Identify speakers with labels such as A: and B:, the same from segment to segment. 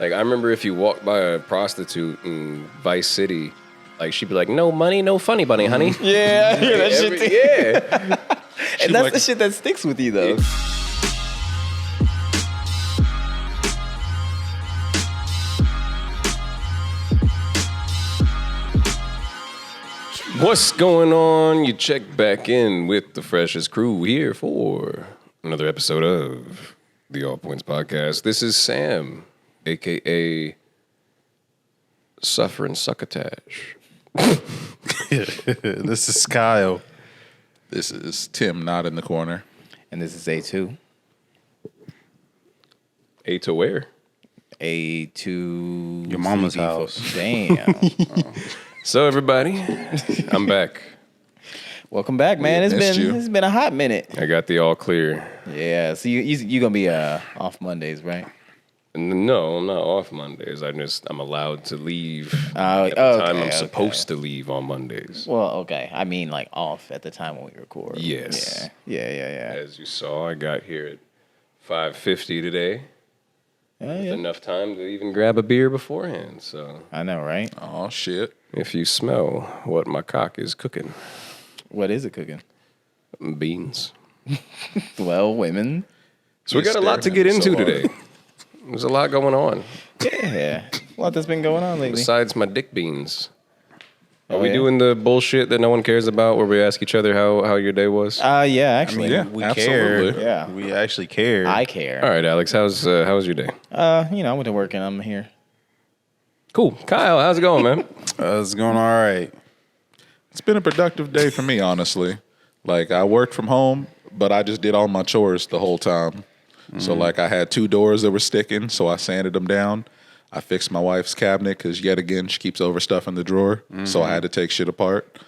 A: Like, I remember if you walked by a prostitute in Vice City, like, she'd be like, no money, no funny bunny, honey.
B: Yeah, I hear that shit too.
A: Yeah.
B: And that's the shit that sticks with you, though.
A: What's going on? You check back in with the freshest crew here for another episode of the All Points Podcast. This is Sam, a.k.a. Suffering Succotash.
C: This is Kyle.
D: This is Tim, not in the corner.
B: And this is A2.
A: A to where?
B: A2.
C: Your mama's house.
B: Damn.
A: So everybody, I'm back.
B: Welcome back, man. It's been a hot minute.
A: I got the all clear.
B: Yeah. So you gonna be off Mondays, right?
A: No, I'm not off Mondays. I'm allowed to leave at the time I'm supposed to leave on Mondays.
B: Well, okay. I mean, like off at the time when we record.
A: Yes.
B: Yeah.
A: As you saw, I got here at 5:50 today. With enough time to even grab a beer beforehand. So
B: I know, right?
D: Oh, shit.
A: If you smell what my cock is cooking.
B: What is it cooking?
A: Beans.
B: Well, women.
A: So we got a lot to get into today. There's a lot going on.
B: Yeah. A lot that's been going on lately.
A: Besides my dick beans. Are we doing the bullshit that no one cares about where we ask each other how your day was?
B: Yeah, actually.
C: We
D: absolutely.
C: care.
B: Yeah.
C: We actually care.
B: I care.
A: All right, Alex, how was your day?
B: I went to work and I'm here.
A: Cool. Kyle, how's it going, man?
C: It's going all right.
D: It's been a productive day for me, honestly. Like, I worked from home, but I just did all my chores the whole time. So, like, I had 2 doors that were sticking, so I sanded them down. I fixed my wife's cabinet because, yet again, she keeps overstuff in the drawer. So I had to take shit apart.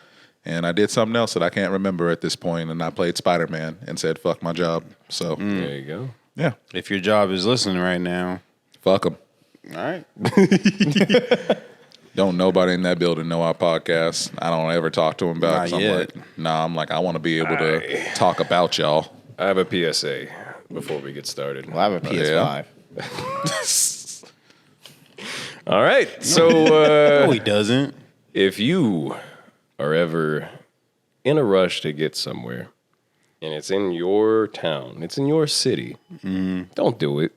D: And I did something else that I can't remember at this point, and I played Spider-Man and said, fuck my job. So,
A: There you go.
D: yeah,
C: If your job is listening right now,
D: fuck them.
C: all right.
D: Don't nobody in that building know our podcast. I don't ever talk to them about it.
C: Not yet.
D: I'm like, I want to be able to talk about y'all.
A: I have a PSA before we get started.
B: Well, I have a PS5.
A: All right. So
C: No, he doesn't.
A: if you are ever in a rush to get somewhere and it's in your town, it's in your city, don't do it.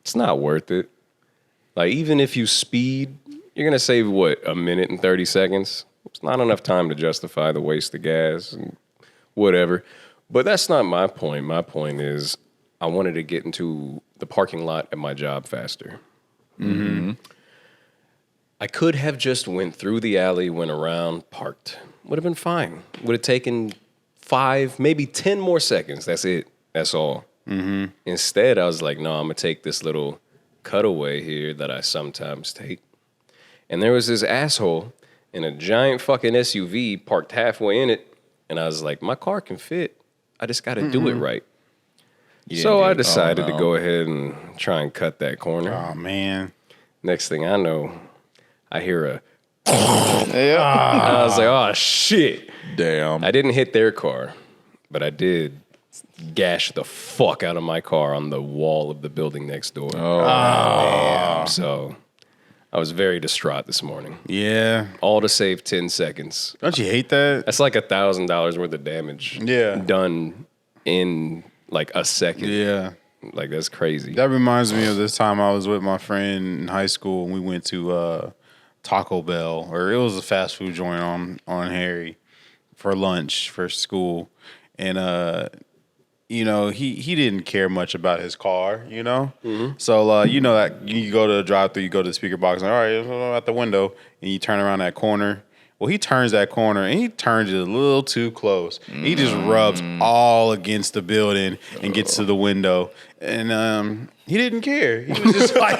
A: It's not worth it. Like, even if you speed, you're going to save, what, a minute and 30 seconds? It's not enough time to justify the waste of gas and whatever. But that's not my point. My point is I wanted to get into the parking lot at my job faster. Mm-hmm. I could have just went through the alley, went around, parked. Would have been fine. Would have taken 5, maybe 10 more seconds. That's it. That's all. Mm-hmm. Instead, I was like, no, I'm going to take this little cutaway here that I sometimes take. And there was this asshole in a giant fucking SUV parked halfway in it. And I was like, my car can fit. I just got to do it right. So I decided to go ahead and try and cut that corner.
C: Oh, man.
A: Next thing I know, I hear a... I was like, oh, shit.
D: Damn.
A: I didn't hit their car, but I did gash the fuck out of my car on the wall of the building next door. So I was very distraught this morning.
C: Yeah.
A: All to save 10 seconds.
C: Don't you hate that?
A: That's like $1,000 worth of damage.
C: Yeah.
A: Done in like a second.
C: Yeah.
A: Like, that's crazy.
C: That reminds me of this time I was with my friend in high school and we went to Taco Bell, or it was a fast food joint on Harry for lunch for school. And, he didn't care much about his car, Mm-hmm. So, that you go to the drive-thru, you go to the speaker box, and all right, out the window, and you turn around that corner. Well, he turns that corner, and he turns it a little too close. He just rubs all against the building and gets to the window. And he didn't care. He was just like,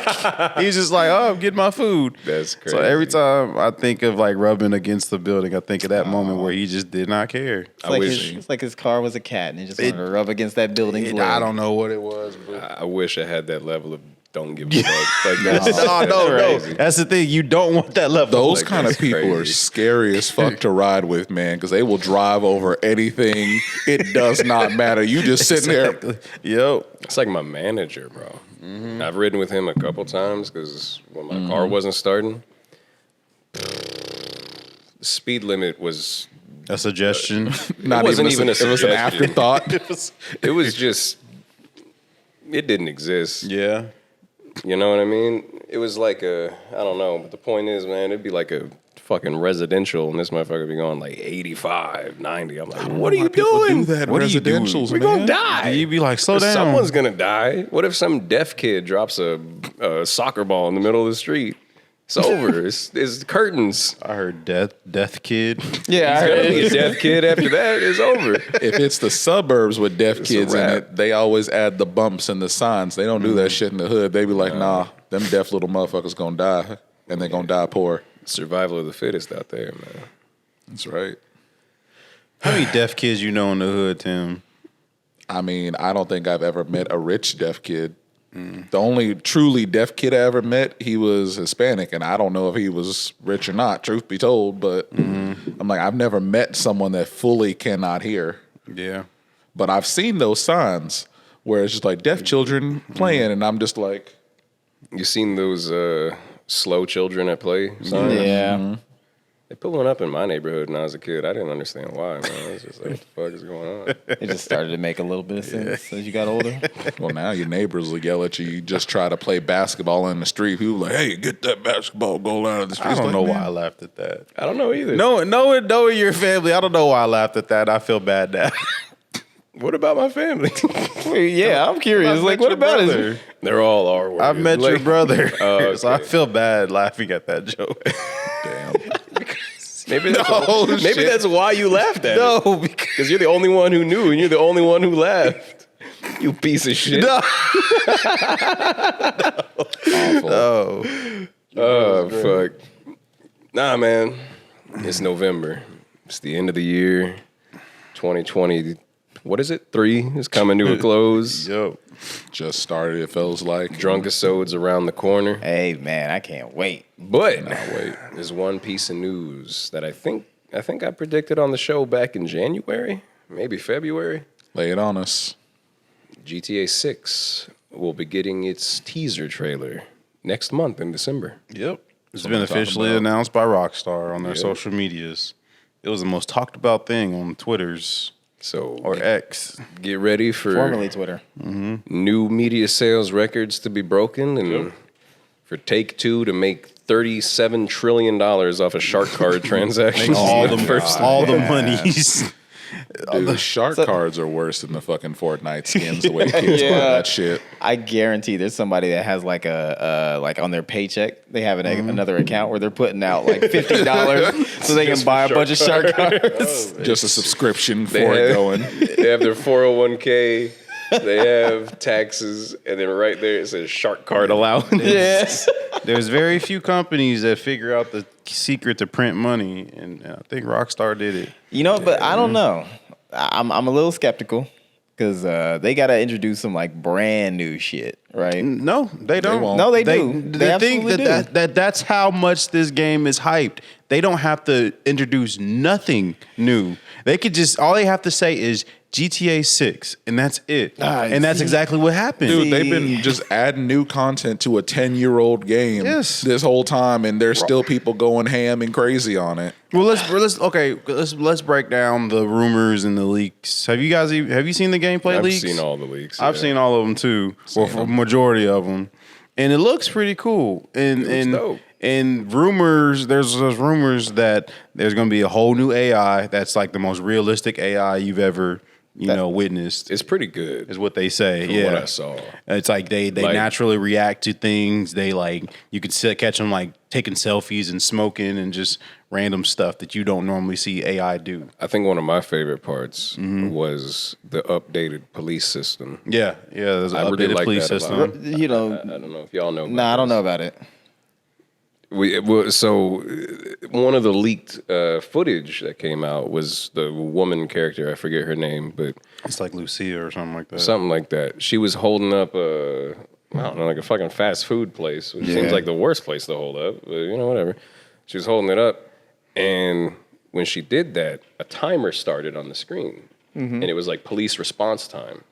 C: oh, I'm getting my food.
A: That's crazy.
C: So every time I think of like rubbing against the building, I think of that moment where he just did not care.
B: It's like his car was a cat and he just wanted to rub against that building's leg.
C: I don't know what it was, but
A: I wish I had that level of don't give a fuck. Like, that's
C: no.
A: crazy.
C: That's the thing. You don't want that level.
D: Those
A: Like,
D: kind of
A: that's
D: people are
A: crazy.
D: scary as fuck to ride with, man, because they will drive over anything. It does not matter. You just sitting there.
C: Yep.
A: It's like my manager, bro. Mm-hmm. I've ridden with him a couple times because when my car wasn't starting, the speed limit was.
C: A suggestion.
A: It wasn't even a
D: It was an
A: suggestion.
D: afterthought.
A: It was just. It didn't exist.
C: Yeah.
A: You know what I mean? It was like I don't know, but the point is, man, it'd be like a fucking residential, and this motherfucker be going like 85, 90. I'm like, what are you doing?
D: Do that
C: What are you doing?
D: residentials,
A: We're
D: man.
A: gonna die.
C: You'd be like, slow down.
A: Someone's gonna die. What if some deaf kid drops a soccer ball in the middle of the street? It's over. It's curtains.
C: I heard death kid.
B: Yeah, I
A: It's gonna
B: heard
A: be a
B: it.
A: deaf kid after that. It's over.
D: If it's the suburbs with deaf
A: It's a
D: kids in
A: wrap.
D: it, they always add the bumps and the signs. They don't do that shit in the hood. They be like, nah, them deaf little motherfuckers gonna die, and they gonna die poor.
A: Survival of the fittest out there, man.
D: That's right.
C: How many deaf kids you know in the hood, Tim?
D: I mean, I don't think I've ever met a rich deaf kid. The only truly deaf kid I ever met, he was Hispanic, and I don't know if he was rich or not, truth be told, but I'm like, I've never met someone that fully cannot hear.
C: Yeah.
D: But I've seen those signs where it's just like deaf children playing, and I'm just like,
A: You seen those slow children at play signs?
B: Yeah.
A: They put one up in my neighborhood when I was a kid. I didn't understand why, man. I was just like, what the fuck is going on?
B: It just started to make a little bit of sense as you got older.
D: well, now your neighbors will yell at you. You just try to play basketball in the street. People like, hey, get that basketball goal out of the street.
C: I
D: It's
C: don't
D: like,
C: know
D: man,
C: why I laughed at that.
A: I don't know either.
C: Knowing your family, I don't know why I laughed at that. I feel bad now.
A: What about my family?
B: Yeah, I'm curious. Like, what about it?
A: They're all R words.
C: I've met your brother,
A: Oh,
C: so I
A: okay.
C: feel bad laughing at that joke.
D: Damn.
A: Maybe that's,
C: No,
A: maybe
C: shit.
A: that's why you laughed at it.
C: No, because
A: Because you're the only one who knew, and you're the only one who laughed. You piece of shit.
C: no.
A: Oh, fuck. Nah, man. It's November. It's the end of the year. 2020. What is it? 3 is coming to a close.
C: Yo,
D: Just started, it feels like.
A: Drunk episodes around the corner.
B: Hey, man, I can't wait.
A: But there's one piece of news that I think I predicted on the show back in January, maybe February.
D: Lay it on us.
A: GTA 6 will be getting its teaser trailer next month in December.
C: yep. It's
D: what
C: been
D: I'm talking
C: officially
D: about.
C: announced by Rockstar on their
A: Yep.
C: social medias. It was the most talked about thing on Twitter's
A: So
C: or X.
A: get ready for
B: Formerly Twitter.
A: new media sales records to be broken and for Take-Two to make $37 trillion off of shark card transactions.
C: all the
A: first
C: all the monies.
D: Dude, shark cards are worse than the fucking Fortnite skins, the way kids buy
B: Yeah.
D: that shit.
B: I guarantee there's somebody that has like like on their paycheck, they have another account where they're putting out like $50 so they can buy a bunch of shark cards.
D: Just a subscription for
A: They
D: it
A: have-
D: going.
A: They have their 401k, they have taxes, and then right there it says shark card allowance.
B: Yes.
C: There's very few companies that figure out the secret to print money, and I think Rockstar did it.
B: You know, but I don't know. I'm a little skeptical because they got to introduce some like brand new shit, right?
C: No, they don't.
D: won't.
B: No, they do. They
C: The thing
B: absolutely do.
C: that's how much this game is hyped. They don't have to introduce nothing new. They could just all they have to say is GTA 6, and that's it. And that's exactly what happened.
D: Dude, they've been just adding new content to a 10-year-old game
C: Yes.
D: this whole time, and there's still people going ham and crazy on it.
C: Well, let's break down the rumors and the leaks. Have you seen the gameplay
A: I've
C: leaks?
A: seen all the leaks.
C: I've
A: yeah.
C: seen all of them too, or for majority of them, and it looks pretty cool. And
A: dope.
C: and rumors, there's rumors that there's going to be a whole new AI that's like the most realistic AI you've ever witnessed.
A: It's pretty good.
C: Is what they say.
A: From
C: yeah,
A: what I saw.
C: It's like they
A: Like-
C: naturally react to things. They like you could catch them like taking selfies and smoking and just random stuff that you don't normally see AI do.
A: I think one of my favorite parts was the updated police system.
C: Yeah, there's an
A: I really
C: updated
A: like
C: police
A: that a
C: system.
A: lot.
B: You know,
A: I don't know if y'all know.
B: nah, I don't know about it.
A: So one of the leaked footage that came out was the woman character. I forget her name, but
C: It's like Lucia or something like that.
A: something like that. She was holding up I don't know, like a fucking fast food place, which seems like the worst place to hold up. But whatever. She was holding it up, and when she did that, a timer started on the screen, and it was like police response time.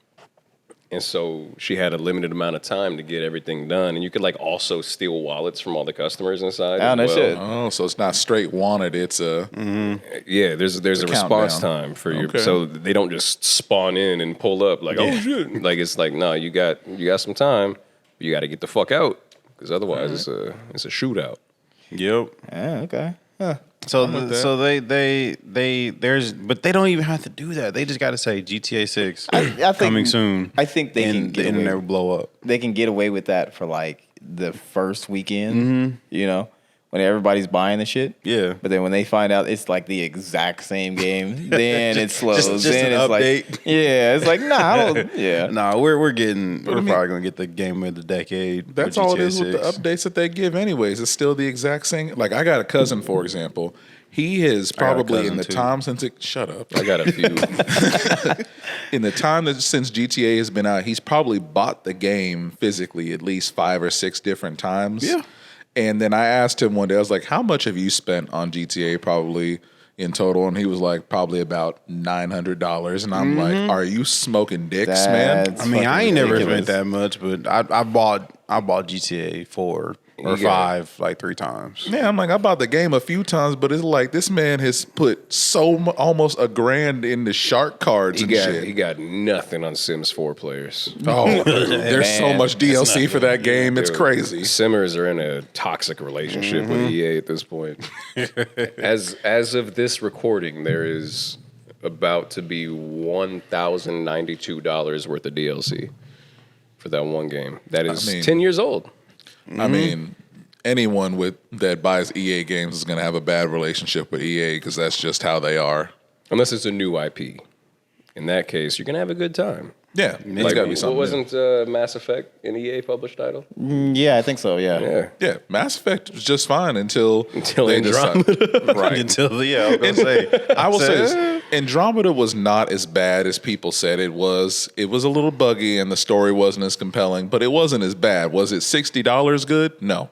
A: And so she had a limited amount of time to get everything done. And you could like also steal wallets from all the customers inside.
B: Oh, no shit.
D: Oh, so it's not straight wanted. It's a
A: Yeah, there's a response
D: countdown.
A: time for your
D: Okay.
A: so they don't just spawn in and pull up like, oh shit. Like it's like, no, you got some time, but you gotta get the fuck out. Because otherwise it's a shootout.
C: Yep.
B: Yeah, okay. Huh.
C: So
D: with that.
C: so but they don't even have to do that. They just got to say GTA 6
B: I think,
C: coming soon.
B: I think they can
C: and
B: get
C: the
B: away
C: internet will blow up.
B: they can get away with that for like the first weekend, you know, when everybody's buying the shit.
C: Yeah.
B: But then when they find out it's like the exact same game, then it slows.
C: just
B: then
C: an
B: it's
C: update.
B: like, yeah, it's like, nah, I don't, yeah.
C: Nah, we're probably gonna get the game of the decade.
D: That's
C: for
D: all it
C: GTA
D: is with the
C: 6.
D: updates that they give, anyways. It's still the exact same. Like I got a cousin, for example. He has
C: got a
D: probably
C: cousin,
D: in the
C: too.
D: time since it. Shut up.
A: I got a few.
D: In the time that since GTA has been out, he's probably bought the game physically at least 5 or 6 different times.
C: Yeah.
D: And then I asked him one day, I was like, "How much have you spent on GTA probably in total?" And he was like, "Probably about $900." And I'm like, "Are you smoking dicks, man?"
B: That's
C: I mean, I
B: fucking
C: ain't never
B: ridiculous.
C: spent that much, but I bought GTA 4 or
A: You got
C: 5 like 3 times.
D: Yeah, I'm like, I bought the game a few times, but it's like this man has put almost $1,000 into shark cards and
A: He
D: shit.
A: got nothing on Sims 4 players.
D: Oh, there's so
B: Man,
D: much DLC for that game. It's
A: Dude,
D: crazy.
A: Simmers are in a toxic relationship with EA at this point. As of this recording, there is about to be $1,092 worth of DLC for that one game. That is 10 years old.
D: I mean, anyone that buys EA games is going to have a bad relationship with EA because that's just how they are.
A: Unless it's a new IP. In that case, you're going to have a good time.
D: Yeah, it's got to be something.
A: What
D: new.
A: wasn't Mass Effect an EA published title?
B: Yeah, I think so, yeah.
A: Yeah.
D: Yeah, Mass Effect was just fine until they
A: Andromeda.
D: decided- right.
C: Until I was gonna say,
D: I will say this: Andromeda was not as bad as people said it was. It was a little buggy, and the story wasn't as compelling, but it wasn't as bad. Was it $60 good? No,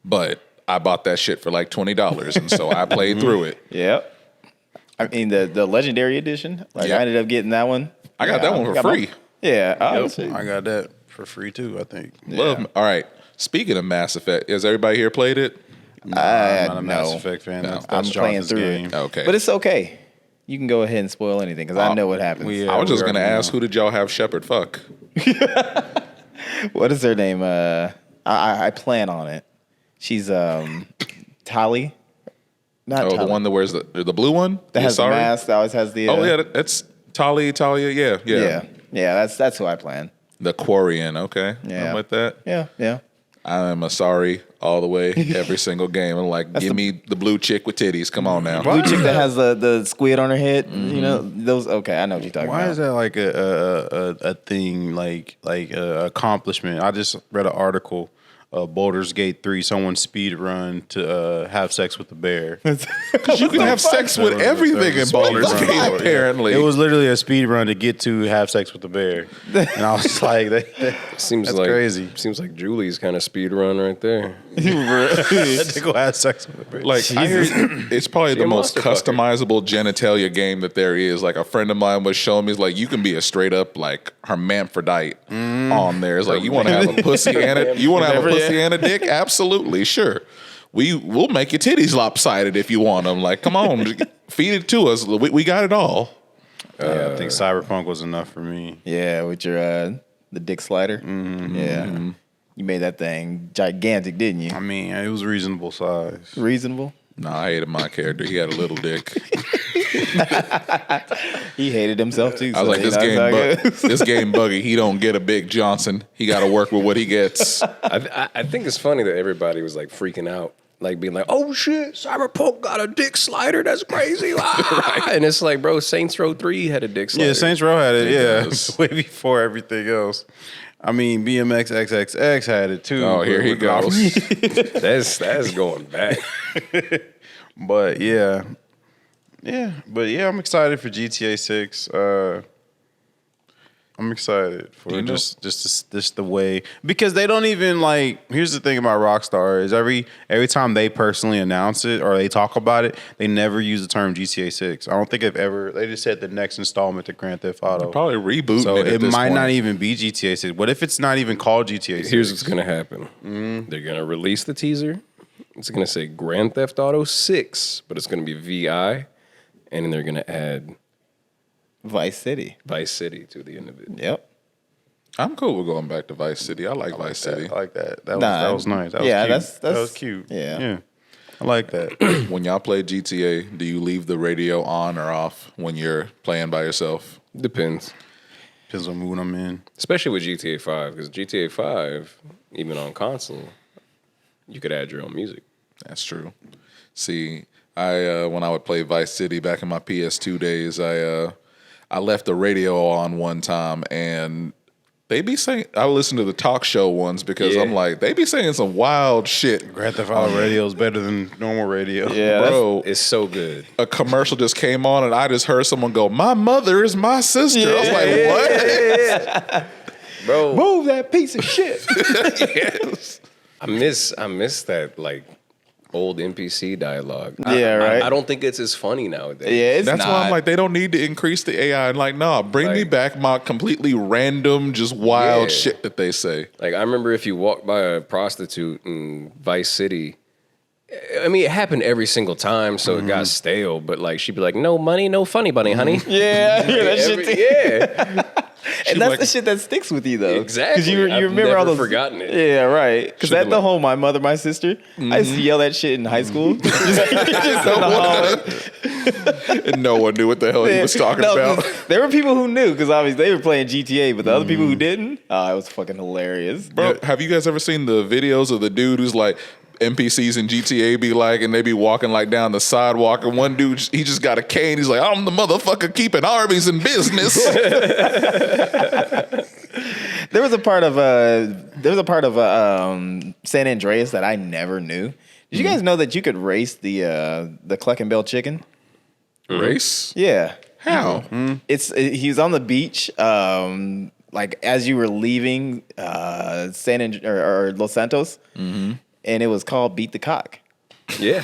D: but I bought that shit for like $20, and so I played through it.
B: Yep. I mean, the Legendary Edition, like
D: Yep.
B: I ended up getting that one.
D: I got that one for
B: got
D: free.
B: both. Yeah. Oh, shit.
C: I got that for free too. I think.
D: Love. All right. Speaking of Mass Effect, has everybody here played it?
C: I'm not a Mass
B: no.
C: Effect fan.
D: No.
C: That's
B: I'm playing
C: Jonathan's
B: through
C: game.
B: it.
D: Okay.
B: But it's okay. You can go ahead and spoil anything because I know what happens.
C: we,
D: I was just
C: we
D: gonna
C: already
D: ask, who did y'all have Shepard fuck?
B: What is her name? I plan on it. She's Tali. Not
D: Oh,
B: Tali.
D: the one that wears the blue one
B: that has the
D: Sorry?
B: mask. That always has the.
D: Oh yeah, that's Talia. Yeah.
B: Yeah. That's who I plan.
D: The Quarian. Okay.
B: Yeah.
D: I'm with that.
B: Yeah.
D: I am a sorry all the way every single game. I'm like, give me the blue chick with titties. Come on now.
B: Blue chick that has the squid on her head. You know those. Okay, I know what you're talking
C: Why
B: about.
C: is that like a thing, like a accomplishment? I just read an article, Baldur's Gate 3, someone speed run to have sex with the bear.
D: You can have sex with everything in Baldur's
C: Speed
D: Gate,
C: run.
D: apparently.
C: It was literally a speed run to get to have sex with the bear, and I was like,
A: Seems
C: That's
A: like
C: crazy.
A: Seems like Julie's kind of speed run right there.
C: to go have sex with the bear.
D: Like, I hear it's probably the
A: a
D: most
A: monster fucker.
D: customizable genitalia game that there is. Like, a friend of mine was showing me, like, you can be a straight up, like, hermaphrodite on there. It's like, you want to have a pussy and a dick? Absolutely, sure. We'll make your titties lopsided if you want them. Like, come on, feed it to us. We got it all.
C: Yeah, I think Cyberpunk was enough for me.
B: Yeah, with your the dick slider. Yeah, you made that thing gigantic, didn't you?
C: I mean, it was reasonable size.
B: Reasonable.
D: Nah, I hated my character. He had a little dick.
B: He hated himself too.
D: I was like,
B: you know,
D: this game buggy. He don't get a big Johnson. He got to work with what he gets.
A: I think it's funny that everybody was like freaking out, like being like, "Oh shit, Cyberpunk got a dick slider. That's crazy!" Right. And it's like, bro, Saints Row 3 had a dick slider.
C: Yeah, Saints Row had it. Yeah,
D: does.
C: way before everything else. I mean, BMX XXX had it too.
D: Oh, here he
C: with-
D: goes.
A: That's going back.
C: But yeah, I'm excited for GTA 6. I'm excited for
D: You know-
C: just the way, because they don't even like. Here's the thing about Rockstar is every time they personally announce it or they talk about it, they never use the term GTA 6. I don't think they've ever. They just said the next installment to Grand Theft Auto.
D: Probably rebooting
C: So
D: it. At
C: it
D: this
C: might
D: point.
C: not even be GTA 6. What if it's not even called GTA 6?
A: Here's what's gonna happen. They're gonna release the teaser. It's gonna say Grand Theft Auto 6, but it's gonna be VI, and then they're gonna add
B: Vice City.
A: Vice City to the end of it.
B: Yep.
D: I'm cool with going back to Vice City. I like Vice City.
C: I like that. That
B: Nah,
C: was nice. That was
B: yeah,
C: cute.
B: that's
C: that was cute.
B: yeah.
C: I like that.
D: When y'all play GTA, do you leave the radio on or off when you're playing by yourself?
A: Depends,
C: Depends on mood I'm in.
A: especially with GTA 5, because GTA 5, even on console, you could add your own music.
D: That's true. See, I when I would play Vice City back in my PS2 days, I left the radio on one time, and they be saying, I listen to the talk show ones because
A: Yeah.
D: I'm like, they be saying some wild shit.
C: Grand Theft Auto radio is better than normal radio.
B: Yeah,
D: Bro,
A: It's so good.
D: a commercial just came on and I just heard someone go, "My mother is my sister." I was like, "What?"
A: Bro,
B: Move that piece of shit.
A: I miss that like old NPC dialogue.
B: Yeah, right.
A: I don't think it's as funny nowadays.
B: Yeah, it's
D: That's
B: not.
D: why I'm like, they don't need to increase the AI. And like, nah, bring me
A: Like-
D: back my completely random, just wild
A: Yeah.
D: shit that they say.
A: Like I remember if you walked by a prostitute in Vice City, I mean it happened every single time, so it got stale. But like she'd be like, "No money, no funny bunny, honey."
B: Yeah, I hear that shit too.
A: Yeah,
B: And that's
D: like-
B: the shit that sticks with you, though.
A: Exactly.
B: Because you
A: I've
B: remember all
A: never
B: those.
A: forgotten it.
B: Yeah, right. Because
D: Should've
B: at the
D: like-
B: whole, my mother, my sister, I used to yell that shit in high school. just in the hallway.
D: And no one knew what the hell he was talking
B: No,
D: about.
B: 'cause there were people who knew because obviously they were playing GTA, but the other people who didn't, it was fucking hilarious.
D: Bro, have you guys ever seen the videos of the dude who's like NPCs in GTA be like, and they be walking like down the sidewalk, and one dude he just got a cane. He's like, "I'm the motherfucker keeping Arby's in business."
B: There was a part of San Andreas that I never knew. Did you guys know that you could race the Cluck and Bell chicken?
D: Race?
B: Yeah.
D: How?
B: He was on the beach, like as you were leaving or Los Santos, and it was called Beat the Cock.
A: yeah,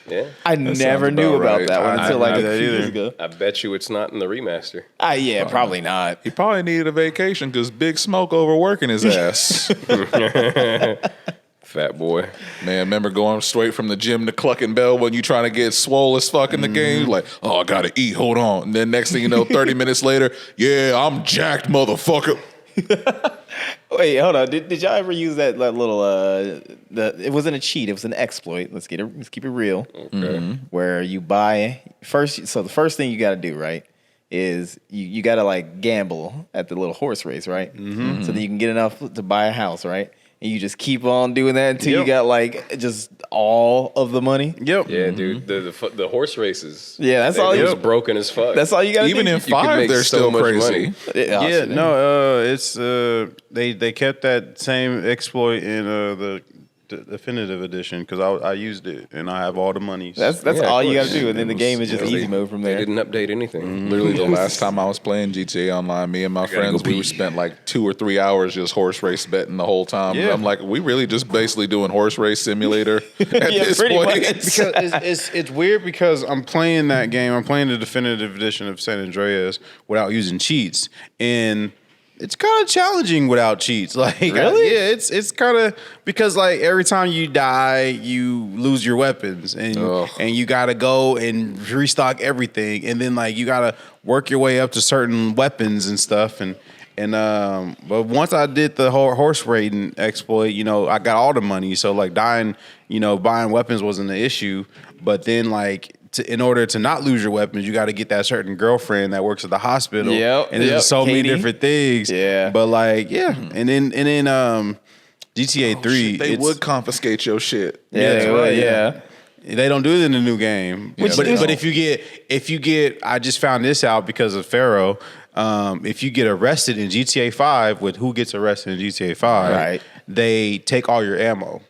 A: yeah.
B: I never
D: sounds
B: knew
D: about
B: about
D: right.
B: that one
C: I
B: until like
C: didn't
B: a
C: know
B: few
C: that
B: years
C: either.
B: ago.
A: I bet you it's not in the remaster.
B: Yeah, probably not.
D: He probably needed a vacation because Big Smoke overworking his ass.
A: Fat boy.
D: Man, remember going straight from the gym to Cluck and Bell when you trying to get swole as fuck in the game? You're like, oh, I gotta eat. Hold on. And then next thing you know, 30 minutes later, yeah, I'm jacked, motherfucker.
B: Wait, hold on. Did y'all ever use that little it wasn't a cheat, it was an exploit. Let's keep it real.
A: Okay.
B: Where you buy first. So the first thing you got to do, right, is you got to like gamble at the little horse race, right? So then you can get enough to buy a house, right? And you just keep on doing that until you
C: Yep.
B: got like just all of the money.
C: Yep.
A: Yeah, dude. The horse races.
B: Yeah, that's
A: they
B: all you-
A: was broken as fuck.
B: That's all you got to do.
D: Even in
A: You could
D: 5,
A: make
D: they're
A: so
D: still
A: much
D: crazy.
A: money.
C: Yeah, no, it's they kept that same exploit in the definitive edition because I used it and I have all the money.
B: That's
A: Yeah,
B: all
A: of
B: you got to
A: course.
B: do, and then the game is just
A: Yeah,
B: easy mode from
A: They
B: there.
A: didn't update anything.
D: Literally, the last time I was playing GTA Online, me and my friends,
A: go
D: we
A: pee.
D: spent like 2 or 3 hours just horse race betting the whole time.
C: Yeah.
D: I'm like, we really just basically doing horse race simulator at
B: Yeah,
D: this
B: pretty
D: point.
B: much.
C: because it's weird because I'm playing that game. I'm playing the definitive edition of San Andreas without using cheats, and it's kind of challenging without cheats. Like,
B: Really?
C: yeah, it's kind of because like every time you die, you lose your weapons, and
D: Ugh.
C: you got to go and restock everything, and then like you got to work your way up to certain weapons and stuff, and. But once I did the whole horse raiding exploit, I got all the money. So like dying, buying weapons wasn't an issue. But then like in order to not lose your weapons, you got to get that certain girlfriend that works at the hospital.
B: Yep,
C: And there's so
B: Katie.
C: many different things.
B: Yeah.
C: But like, yeah. And then GTA 3,
D: Shit, they
C: it's-
D: would confiscate your shit.
B: Yeah,
C: that's
B: they would,
C: right,
B: yeah.
C: They don't do it in the new game.
D: Which
C: but
D: is-
C: but if you get, I just found this out because of Pharaoh. If you get arrested in GTA 5 with who gets arrested in GTA 5,
B: Right.
C: they take all your ammo.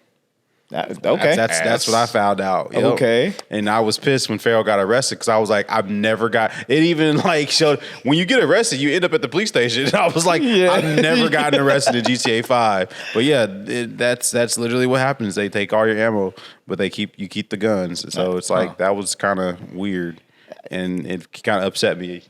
B: Okay.
C: That's what I found out. Yep.
B: Okay.
C: And I was pissed when Farrell got arrested because I was like, I've never got it. Even like showed when you get arrested, you end up at the police station. And I was like, I've never gotten arrested in GTA 5. But yeah, that's literally what happens. They take all your ammo, but you keep the guns. So it's like that was kind of weird, and it kind of upset me.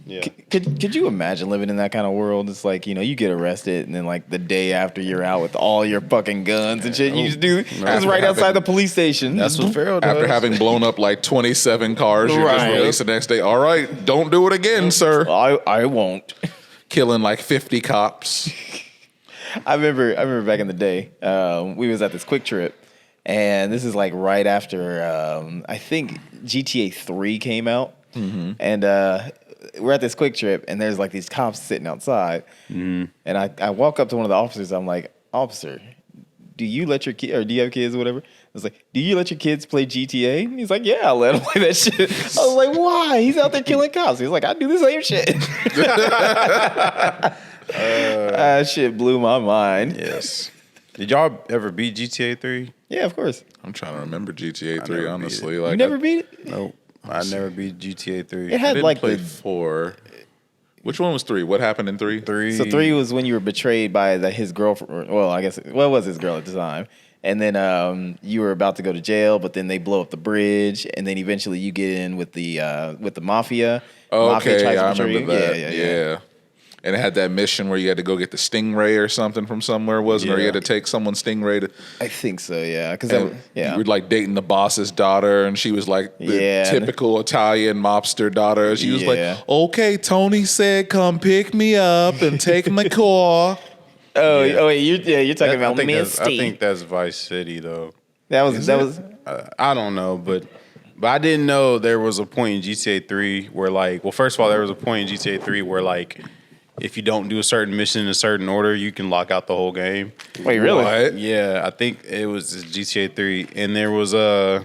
C: Yeah.
B: Could you imagine living in that kind of world? It's like, you get arrested and then like the day after you're out with all your fucking guns and shit. You just right outside the police station.
C: That's what Farrell does.
D: After having blown up like 27 cars, you're just released the next day. All right, don't do it again, sir.
B: I won't.
D: Killing like 50 cops.
B: I remember back in the day, we was at this Quick Trip, and this is like right after I think GTA 3 came out, and we're at this Quick Trip, and there's like these cops sitting outside, and I walk up to one of the officers. I'm like, officer, do you let your kid, or do you have kids or whatever? I was like, do you let your kids play GTA? And he's like, yeah, I'll let them play that shit. I was like, why? He's out there killing cops. He's like, I do the same shit. That shit blew my mind.
C: Yes. Did y'all ever beat GTA 3?
B: Yeah, of course.
D: I'm trying to remember GTA 3,
C: never
D: honestly.
C: beat
D: Like,
B: You never beat it?
C: Nope. I never beat GTA 3.
B: It
D: I
B: had
D: didn't
B: like
D: play
B: the
D: 4. Which one was 3? What happened in 3?
C: 3.
B: So 3 was when you were betrayed by his girlfriend. Well, I guess it was his girl at the time. And then you were about to go to jail, but then they blow up the bridge, and then eventually you get in with the mafia.
D: Oh,
B: Mafia
D: okay,
B: tries to
D: I
B: betray
D: remember
B: you.
D: that.
B: Yeah.
D: And it had that mission where you had to go get the stingray or something from somewhere, wasn't it? Or you had to take someone's stingray to.
B: I think so. Yeah, because
D: You were like dating the boss's daughter, and she was like the typical Italian mobster daughter. She was like, "Okay, Tony said, come pick me up and take my car."
B: Oh, wait, you're talking about Misty.
C: I think that's Vice City though.
B: That was.
C: I don't know, but I didn't know there was a point in GTA 3 where like, well, first of all, there was a point in GTA 3 where like, if you don't do a certain mission in a certain order, you can lock out the whole game.
B: Wait, really?
D: What?
C: Yeah, I think it was GTA 3, and there was I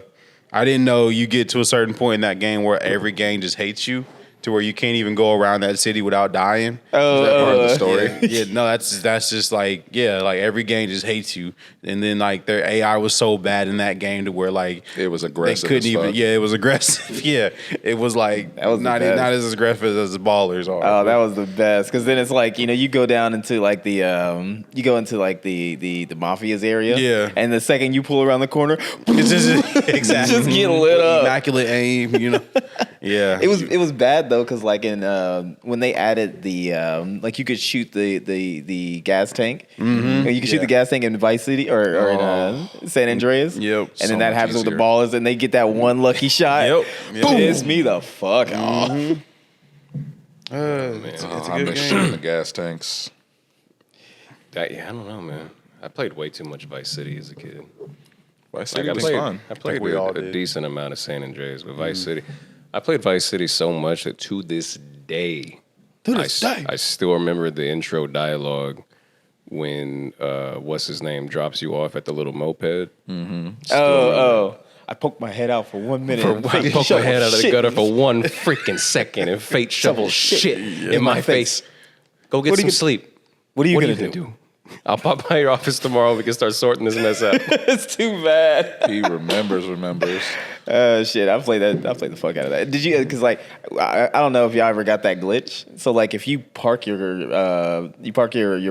C: didn't know you get to a certain point in that game where every gang just hates you to where you can't even go around that city without dying.
B: Oh,
D: Is that part of the story?
C: Yeah, no, that's just like, yeah, like every gang just hates you, and then like their AI was so bad in that game to where like
D: It was
C: they
D: aggressive.
C: couldn't
D: as
C: even.
D: fuck.
C: Yeah, it was aggressive. Yeah, it was like
B: That was the
C: not
B: best.
C: as aggressive as the ballers are.
B: Oh, that was the best. Because then it's like, you go down into like the the mafia's area.
C: Yeah.
B: And the second you pull around the corner,
C: It's just exactly
B: just get lit up.
C: immaculate aim. Yeah,
B: It was bad though, because like in when they added the like you could shoot the gas tank. Mm-hmm. You could shoot the gas tank in Vice City or in San Andreas.
C: Yep.
B: And
D: So
B: then that
D: much
B: happens with the
D: easier.
B: ballers, and they get that one lucky shot.
C: Yep.
B: Boom. Piss me the fuck off.
C: It's
D: I
C: a good
D: miss
C: game.
D: shooting the gas tanks.
A: I don't know, man. I played way too much Vice City as a kid.
D: Vice City
A: I
D: was
A: played,
D: fun.
A: I played
C: we all
A: a
C: did.
A: decent amount of San Andreas, but Vice City, I played Vice City so much that to this day, I still remember the intro dialogue when what's his name drops you off at the little moped.
B: I poked my head out for 1 minute.
A: I poked my head out of the gutter for 1 freaking second, and fate shovels shit in my face. Go get some sleep.
B: What are you
A: What are
B: gonna
A: you gonna do? I'll pop by your office tomorrow. We can start sorting this mess out.
B: It's too bad.
D: He remembers.
B: Shit, I played the fuck out of that. Did you? Because like, I don't know if y'all ever got that glitch. So like, if you park your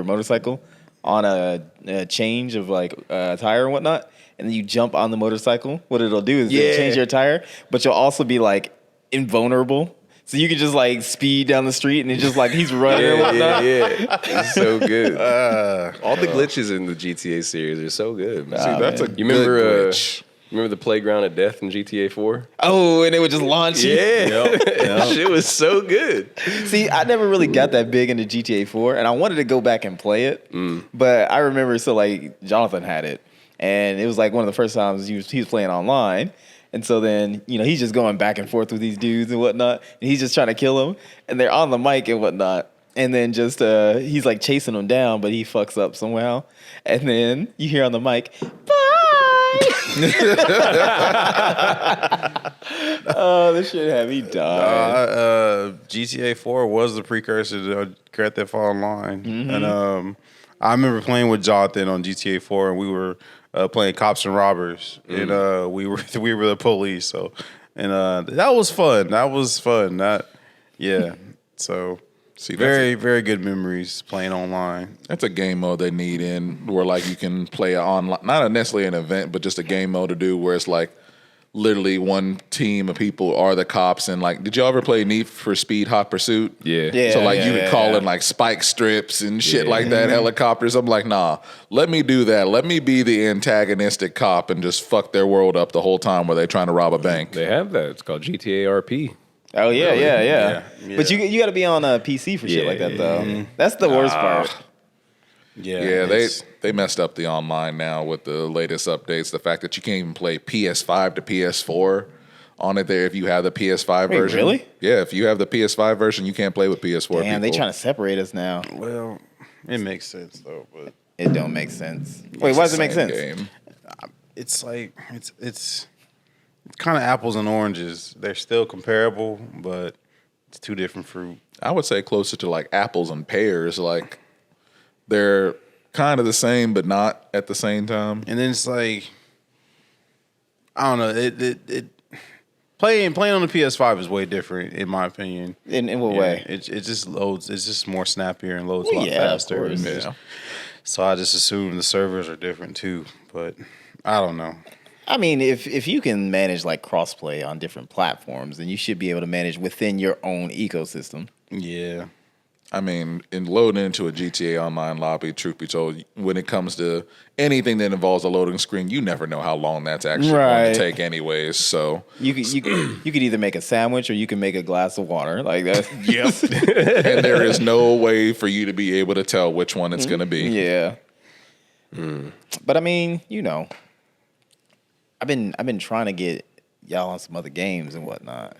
B: motorcycle on a change of like tire and whatnot, and then you jump on the motorcycle, what it'll do is it'll change your tire, but you'll also be like invulnerable. So you can just like speed down the street and it's just like he's running and whatnot.
A: Yeah. It's so good. All the glitches in the GTA series are so good. Man.
D: See, that's a
A: You remember
D: good glitch.
A: remember the playground of death in GTA 4?
B: Oh, and it would just launch you.
A: Yeah. Shit was so good.
B: See, I never really got that big into GTA 4, and I wanted to go back and play it. But I remember, so like Jonathan had it, and it was like one of the first times he was playing online. And so then, he's just going back and forth with these dudes and whatnot, and he's just trying to kill them, and they're on the mic and whatnot. And then just he's like chasing them down, but he fucks up somehow. And then you hear on the mic, "Bye." Oh, this shit had me die.
C: GTA 4 was the precursor to Grand Theft Auto Online, and I remember playing with Jonathan on GTA 4, and we were playing cops and robbers, and we were the police. So, and that was fun. So.
D: See,
C: Very, very good memories playing online.
D: that's a game mode they need in where like you can play online, not necessarily an event, but just a game mode to do where it's like literally one team of people are the cops and like, did y'all ever play Need for Speed Hot Pursuit?
A: Yeah.
D: So like you could call in like spike strips and shit like that, helicopters. I'm like, nah, let me do that. Let me be the antagonistic cop and just fuck their world up the whole time where they're trying to rob a bank.
A: They have that. It's called GTA RP.
B: Oh yeah,
C: Yeah.
B: But you got to be on a PC for shit like that though. That's the worst part.
D: Yeah, they messed up the online now with the latest updates. The fact that you can't even play PS5 to PS4 on it there if you have the PS5
B: Wait,
D: version.
B: really?
D: Yeah, if you have the PS5 version, you can't play with PS4
B: Damn, they
D: people.
B: trying to separate us now.
C: Well, it makes sense though, but
B: It don't make sense. Wait, why does it make
D: Same
B: sense?
D: game.
C: it's like it's kind of apples and oranges. They're still comparable, but it's two different fruit.
D: I would say closer to like apples and pears. Like they're kind of the same, but not at the same time.
C: And then it's like I don't know. It playing on the PS5 is way different in my opinion.
B: In what way?
C: It just loads. It's just more snappier and loads
B: Well,
C: a lot
B: yeah, of
C: faster.
B: course.
C: And
D: Yeah.
C: So I just assume the servers are different too. But I don't know.
B: I mean, if you can manage like crossplay on different platforms, then you should be able to manage within your own ecosystem.
C: Yeah.
D: I mean, in loading into a GTA Online lobby, truth be told, when it comes to anything that involves a loading screen, you never know how long that's actually going
B: Right.
D: to take anyways. So,
B: You could either make a sandwich or you can make a glass of water like that.
D: and there is no way for you to be able to tell which one it's going to be.
B: Yeah. But I mean, I've been trying to get y'all on some other games and whatnot.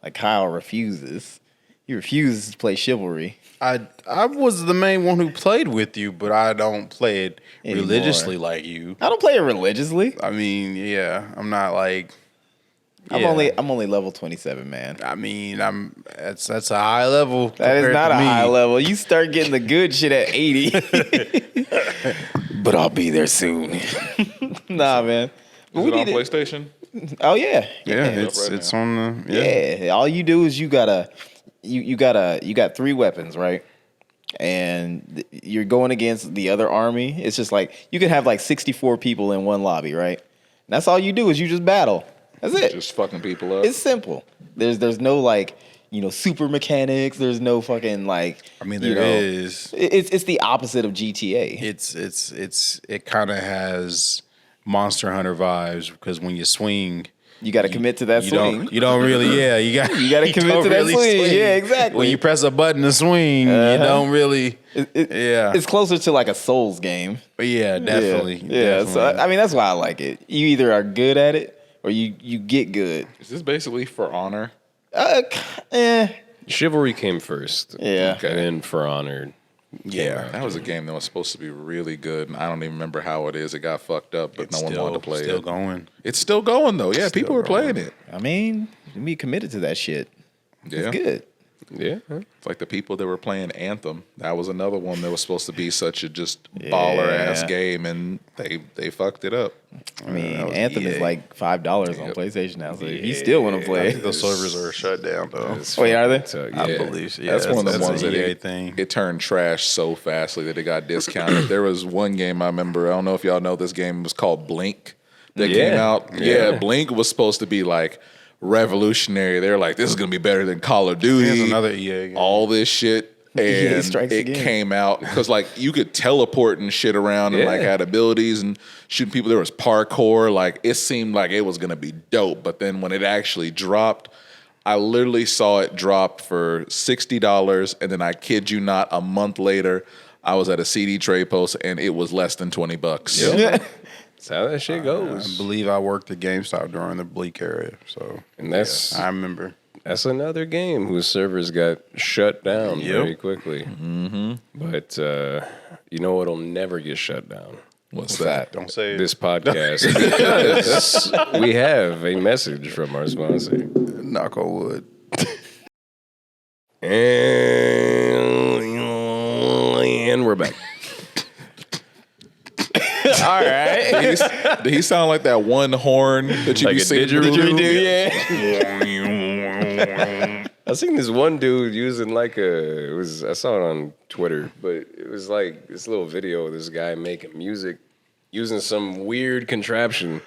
B: Like Kyle refuses. He refuses to play Chivalry.
C: I was the main one who played with you, but I don't play it
B: Anymore.
C: religiously like you.
B: I don't play it religiously.
C: I mean, yeah, I'm not like.
B: I'm
C: yeah.
B: only level 27, man.
C: I mean, that's a high level.
B: That is
C: compared
B: not
C: to
B: a
C: me.
B: high level. You start getting the good shit at 80. But I'll be there soon. Nah, man. But
D: Is it on
B: need to-
D: PlayStation?
B: Oh yeah.
C: Yeah,
D: right
C: it's
D: now.
C: on the.
B: Yeah. All you do is you got 3 weapons, right? And you're going against the other army. It's just like you can have like 64 people in one lobby, right? And that's all you do is you just battle. That's it.
D: Just fucking people up.
B: It's simple. There's no like, super mechanics. There's no fucking like.
C: I mean,
B: you
C: there
B: know,
C: is.
B: It's the opposite of GTA.
C: It kind of has Monster Hunter vibes because when you swing,
B: You got to commit to that
C: you
B: swing.
C: you don't really, yeah, you got
B: gotta commit to that swing. Yeah, exactly.
C: When you press a button to swing, you don't really, yeah,
B: It's closer to like a Souls game.
C: but yeah, definitely,
B: Yeah. So
C: definitely.
B: I mean, that's why I like it. You either are good at it or you get good.
D: Is this basically For Honor?
A: Chivalry came first.
B: Yeah.
A: And then For Honor.
C: yeah,
D: That was a game that was supposed to be really good. And I don't even remember how it is. It got fucked up, but no one wanted to play
C: still
D: it.
C: going.
D: It's still going though. Yeah, people were playing it.
B: I mean, be committed to that shit.
D: Yeah.
B: It's good.
A: Yeah.
D: It's like the people that were playing Anthem. That was another one that was supposed to be such a just baller ass
B: Yeah.
D: game, and they fucked it up.
B: I mean,
C: that was
B: Anthem is
C: EA.
B: like $5 on PlayStation now. So if you still want to
C: I
B: play,
C: think those servers are shut down though.
B: wait, are they?
A: So,
C: I
A: yeah.
C: believe. Yeah,
D: That's one of the
C: that's
D: ones
C: an
D: that
C: EA
D: it,
C: thing.
D: it turned trash so fastly that it got discounted. There was one game I remember. I don't know if y'all know this game. It was called Blink that
A: Yeah.
D: came out.
A: Yeah.
D: Blink was supposed to be like revolutionary. They're like, this is gonna be better than Call of Duty.
C: Here's another EA game.
D: All this shit.
B: EA
D: And
B: strikes
D: it
B: again.
D: came out because like you could teleport and shit around and like
A: Yeah.
D: had abilities and shooting people. There was parkour. Like it seemed like it was gonna be dope. But then when it actually dropped, I literally saw it drop for $60, and then I kid you not, a month later, I was at a CD trade post and it was less than $20.
A: Yep. That's how that shit
C: I
A: goes.
C: believe I worked at GameStop during the Bleak era, so
A: And that's
C: I remember.
A: that's another game whose servers got shut down
C: Yep.
A: very quickly. Mm-hmm. But you know what'll never get shut down?
D: What's that?
C: Don't say it.
A: This podcast. Because we have a message from our sponsor.
C: Knock on wood.
A: And we're back.
D: Did he sound like that one horn that you
A: Like
D: be
A: a
D: seeing?
A: didgeridoo?
B: Yeah.
A: I seen this one dude using like I saw it on Twitter, but it was like this little video of this guy making music using some weird contraption.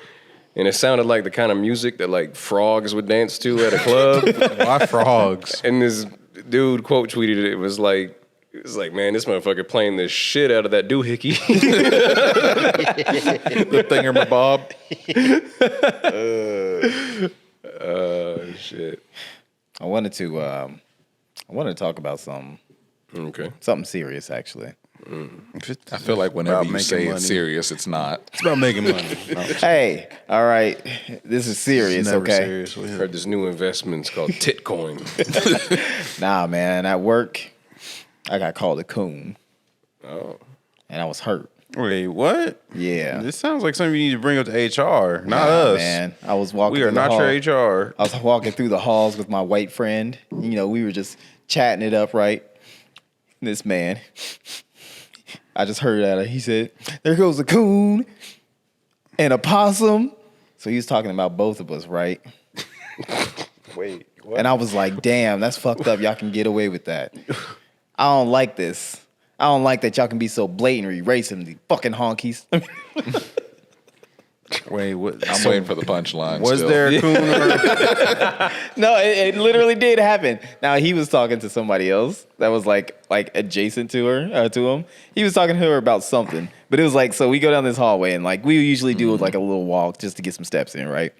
A: And it sounded like the kind of music that like frogs would dance to at a club.
C: Why frogs?
A: And this dude quote tweeted it. It was like, man, this motherfucker playing the shit out of that doohickey.
D: The thingamabob.
A: Shit.
B: I wanted to talk about something
A: Okay.
B: serious actually.
D: I feel like whenever
C: About
D: you
C: making
D: say
C: money.
D: it's serious, it's not.
C: It's about making money. No,
B: Hey, all right, this is serious,
C: never
B: okay?
C: serious with him.
A: Heard this new investment's called Titcoin.
B: Nah, man, at work, I got called a coon,
A: Oh.
B: and I was hurt.
C: Wait, what?
B: Yeah,
C: This sounds like something you need to bring up to HR, not
B: Nah,
C: us.
B: man. I was walking.
C: We are
B: through the
C: not
B: hall.
C: your HR.
B: I was walking through the halls with my white friend. You know, we were just chatting it up, right? This man, I just heard that. He said, "There goes a coon and a possum." So he was talking about both of us, right?
C: Wait, what?
B: And I was like, "Damn, that's fucked up. Y'all can get away with that. I don't like this. I don't like that y'all can be so blatantly racist, these fucking honkies."
C: Wait, what?
D: I'm waiting for the punchline.
C: Was
D: still.
C: there a coon?
B: No, it literally did happen. Now he was talking to somebody else that was like adjacent to her, to him. He was talking to her about something, but it was like, so we go down this hallway and like we usually do like a little walk just to get some steps in, right?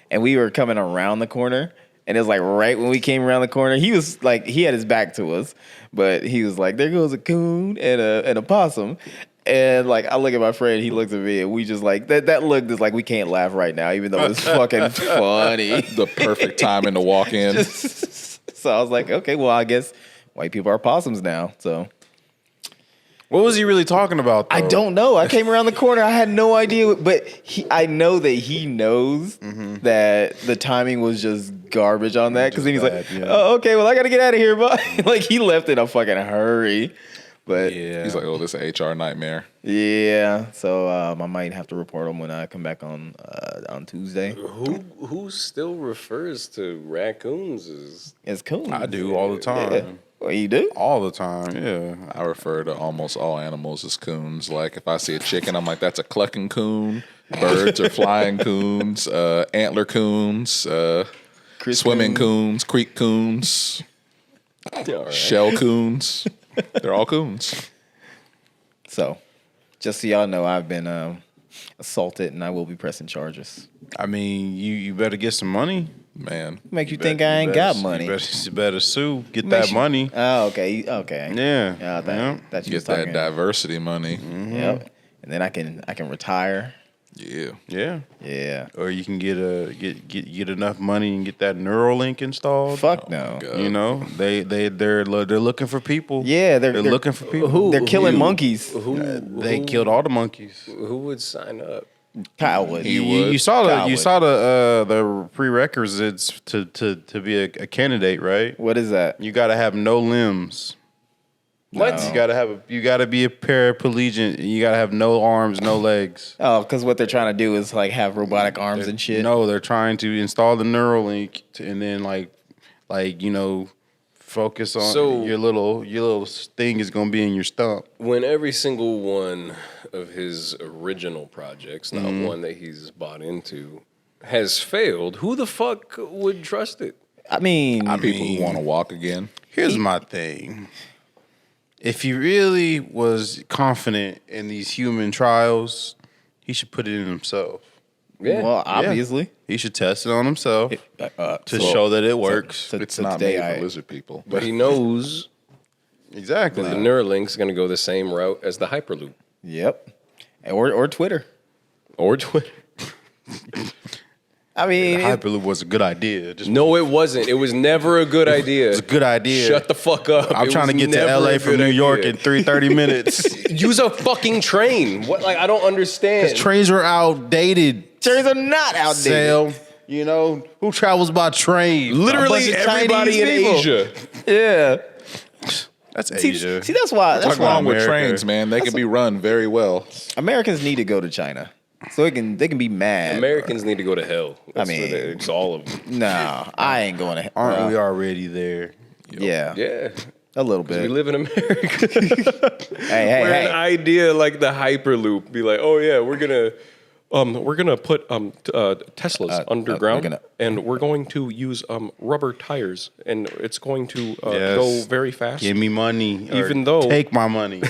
B: And we were coming around the corner, and it was like right when we came around the corner, he was like, he had his back to us, but he was like, "There goes a coon and a possum." And like I look at my friend, he looks at me, and we just like that look is like we can't laugh right now, even though it's fucking funny.
D: The perfect timing to walk in.
B: So I was like, okay, well, I guess white people are possums now. So
C: What was he really talking about, though?
B: I don't know. I came around the corner. I had no idea, but I know that he knows that the timing was just garbage on that because then he's
C: bad,
B: like,
C: yeah.
B: "Oh, okay, well, I gotta get out of here." But like he left in a fucking hurry. But
C: Yeah.
D: He's like, oh, this is an HR nightmare.
B: yeah, so I might have to report him when I come back on Tuesday.
A: Who still refers to raccoons as
B: It's cool.
C: I do all the time.
B: Yeah. Well, you do?
C: All the time, yeah.
D: I refer to almost all animals as coons. Like if I see a chicken, I'm like, that's a clucking coon. Birds are flying coons. Antler coons. Swimming coons. Creek coons.
A: all right.
D: Shell coons. They're all coons.
B: So, just so y'all know, I've been assaulted and I will be pressing charges.
C: I mean, you better get some money.
D: Man.
B: Make you think I ain't got money.
C: You better sue. Get
B: Makes
C: that
B: you-
C: money.
B: Oh, okay, okay.
C: Yeah.
B: Yeah,
C: Yeah.
B: that you was
D: Get that
B: talking.
D: diversity money.
B: Yep. And then I can retire.
D: Yeah.
C: Yeah.
B: Yeah.
C: Or you can get enough money and get that Neuralink installed.
B: Fuck no.
D: God.
C: You know, they're looking for people.
B: Yeah,
C: they're looking for people.
B: They're killing monkeys.
C: They killed all the monkeys.
A: Who would sign up?
B: Kyle would.
D: He would.
C: You saw
B: Kyle
C: the
B: would.
C: the prerequisites to be a candidate, right?
B: What is that?
C: You got to have no limbs.
B: What?
C: You got to be a paraplegic. You got to have no arms, no legs.
B: Oh, because what they're trying to do is like have robotic arms and shit.
C: No, they're trying to install the Neuralink and then focus on
A: So-
C: your little thing is gonna be in your stump.
A: When every single one of his original projects, not one that he's bought into, has failed, who the fuck would trust it?
B: I mean,
D: People who want to walk again.
C: Here's my thing. If he really was confident in these human trials, he should put it in himself.
A: Yeah.
B: well, obviously.
C: He should test it on himself to
B: So-
C: show that it works.
B: so
D: It's not
B: today
D: made for
B: I-
D: lizard people.
A: But he knows
C: Exactly.
A: that the Neuralink's going to go the same route as the Hyperloop
B: Yep. Or Twitter.
A: or Twitter.
B: I mean,
C: Hyperloop was a good idea. Just
A: No, it wasn't. It was never a good idea.
C: it's a good idea.
A: Shut the fuck up.
C: I'm
A: It
C: trying to
A: was
C: get to
A: never
C: LA
A: a
C: from
A: good
C: New York
A: idea.
C: in 3:30 minutes.
A: Use a fucking train. What? Like, I don't understand.
C: Trains are outdated.
B: trains are not outdated.
C: Sale. You know, who travels by train?
A: Literally
B: A bunch of
A: everybody
B: Chinese
A: in
B: people.
A: Asia.
B: Yeah.
C: That's
B: See,
C: Asia.
B: that's why
D: What's
C: about
D: wrong with
C: America.
D: trains, man? They can be run very well.
B: Americans need to go to China. So they can be mad.
A: Americans need to go to hell. That's
B: mean-
A: what it's all of them.
B: No, I ain't going to.
C: Aren't we already there?
B: Yeah,
A: Yeah.
B: a little
A: We
B: bit.
A: live in America.
B: Hey,
A: Where an
B: hey.
A: idea like the Hyperloop be like, oh yeah, we're gonna put Teslas underground, and we're going to use rubber tires, and it's going to
C: Yes.
A: go very fast.
C: Give me money.
A: Even
C: or
A: though-
C: take my money.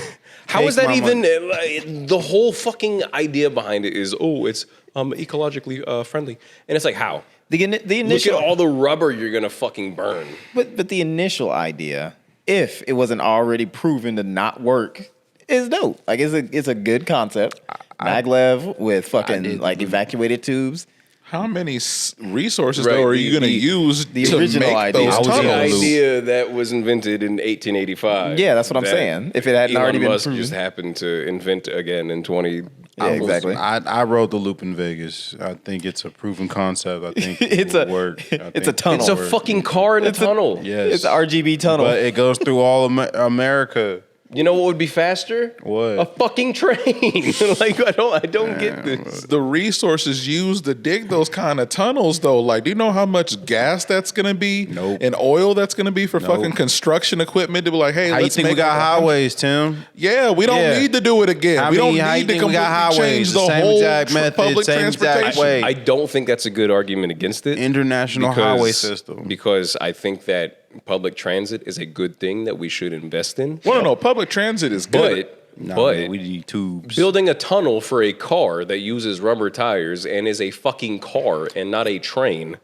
A: How
C: Take
A: is that
C: my
A: even?
C: money.
A: The whole fucking idea behind it is, it's ecologically friendly, and it's like how?
B: The
A: Look
B: initial,
A: at all the rubber you're gonna fucking burn.
B: but the initial idea, if it wasn't already proven to not work, is dope. Like it's a good concept. Maglev with fucking like evacuated tubes.
D: How many resources
A: Right,
D: though are you going to
A: the-
D: use
B: the
D: to
B: original
D: make
B: idea.
D: those
C: I was
A: The
C: in
D: tunnels?
C: loop.
A: idea that was invented in 1885.
B: Yeah, that's what I'm
A: that
B: saying. If it hadn't
A: Elon
B: already been
A: Musk
B: proven.
A: just happened to invent again in 20.
B: Yeah, exactly.
C: I rode the loop in Vegas. I think it's a proven concept. I think
B: It's
C: it will
B: a-
C: work. I
B: it's
C: think
B: a tunnel.
A: It's a
C: will work.
A: fucking car in a tunnel.
C: Yes.
B: It's an RGB tunnel.
C: But it goes through all America.
A: You know what would be faster?
C: What?
A: A fucking train. Like I don't get this.
D: The resources used to dig those kind of tunnels, though, like, do you know how much gas that's going to be?
C: Nope.
D: And oil that's going to be for
C: Nope.
D: fucking construction equipment to be like, hey,
C: How you
D: let's
C: think we
D: make
C: got
D: it
C: highways, Tim?
D: Yeah, we don't
C: Yeah.
D: need to do it again.
C: How
D: we don't
C: many- how you
D: need to
C: think we got
D: completely change
C: highways?
D: the
C: The same
D: whole
C: exact method,
D: public
C: same exact
D: transportation.
C: way.
A: I don't think that's a good argument against it.
C: International highway system.
A: Because I think that public transit is a good thing that we should invest in.
D: Well, no, public transit is good.
A: But
C: we need tubes.
A: building a tunnel for a car that uses rubber tires and is a fucking car and not a train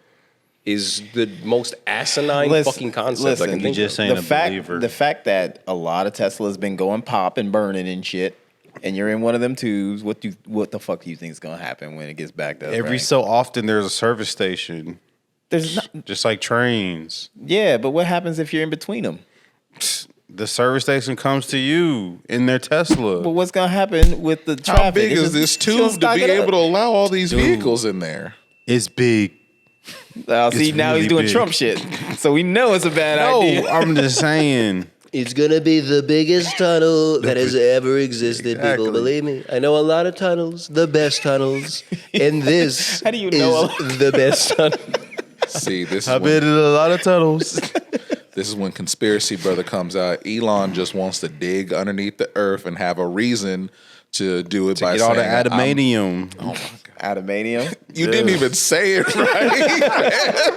A: is the most asinine fucking concept I can think
C: just
A: of.
C: ain't a believer.
B: The fact that a lot of Tesla's been going pop and burning and shit, and you're in one of them tubes, what the fuck do you think is gonna happen when it gets backed up?
C: Every
B: right?
C: so often, there's a service station,
B: There's not,
C: just like trains.
B: yeah, but what happens if you're in between them?
C: The service station comes to you in their Tesla.
B: But what's gonna happen with the traffic?
D: How big
B: It's
D: is
B: just-
D: this
B: it's gonna
D: tube to
B: stock
D: be
B: it up.
D: able to allow all these vehicles in there?
C: It's big.
B: See,
C: It's
B: now he's
C: really
B: doing
C: big.
B: Trump shit, so we know it's a bad idea.
C: No, I'm just saying.
A: It's gonna be the biggest tunnel that has ever existed,
C: Exactly.
A: people. Believe me. I know a lot of tunnels, the best tunnels, and this
B: How do you know
A: is the best tunnel.
D: See, this is
C: I've
D: when,
C: been in a lot of tunnels.
D: this is when conspiracy brother comes out. Elon just wants to dig underneath the earth and have a reason to do it by
C: Get all the
D: saying,
C: adamantium.
D: Oh my God.
B: Adamantium.
D: You didn't even say it right.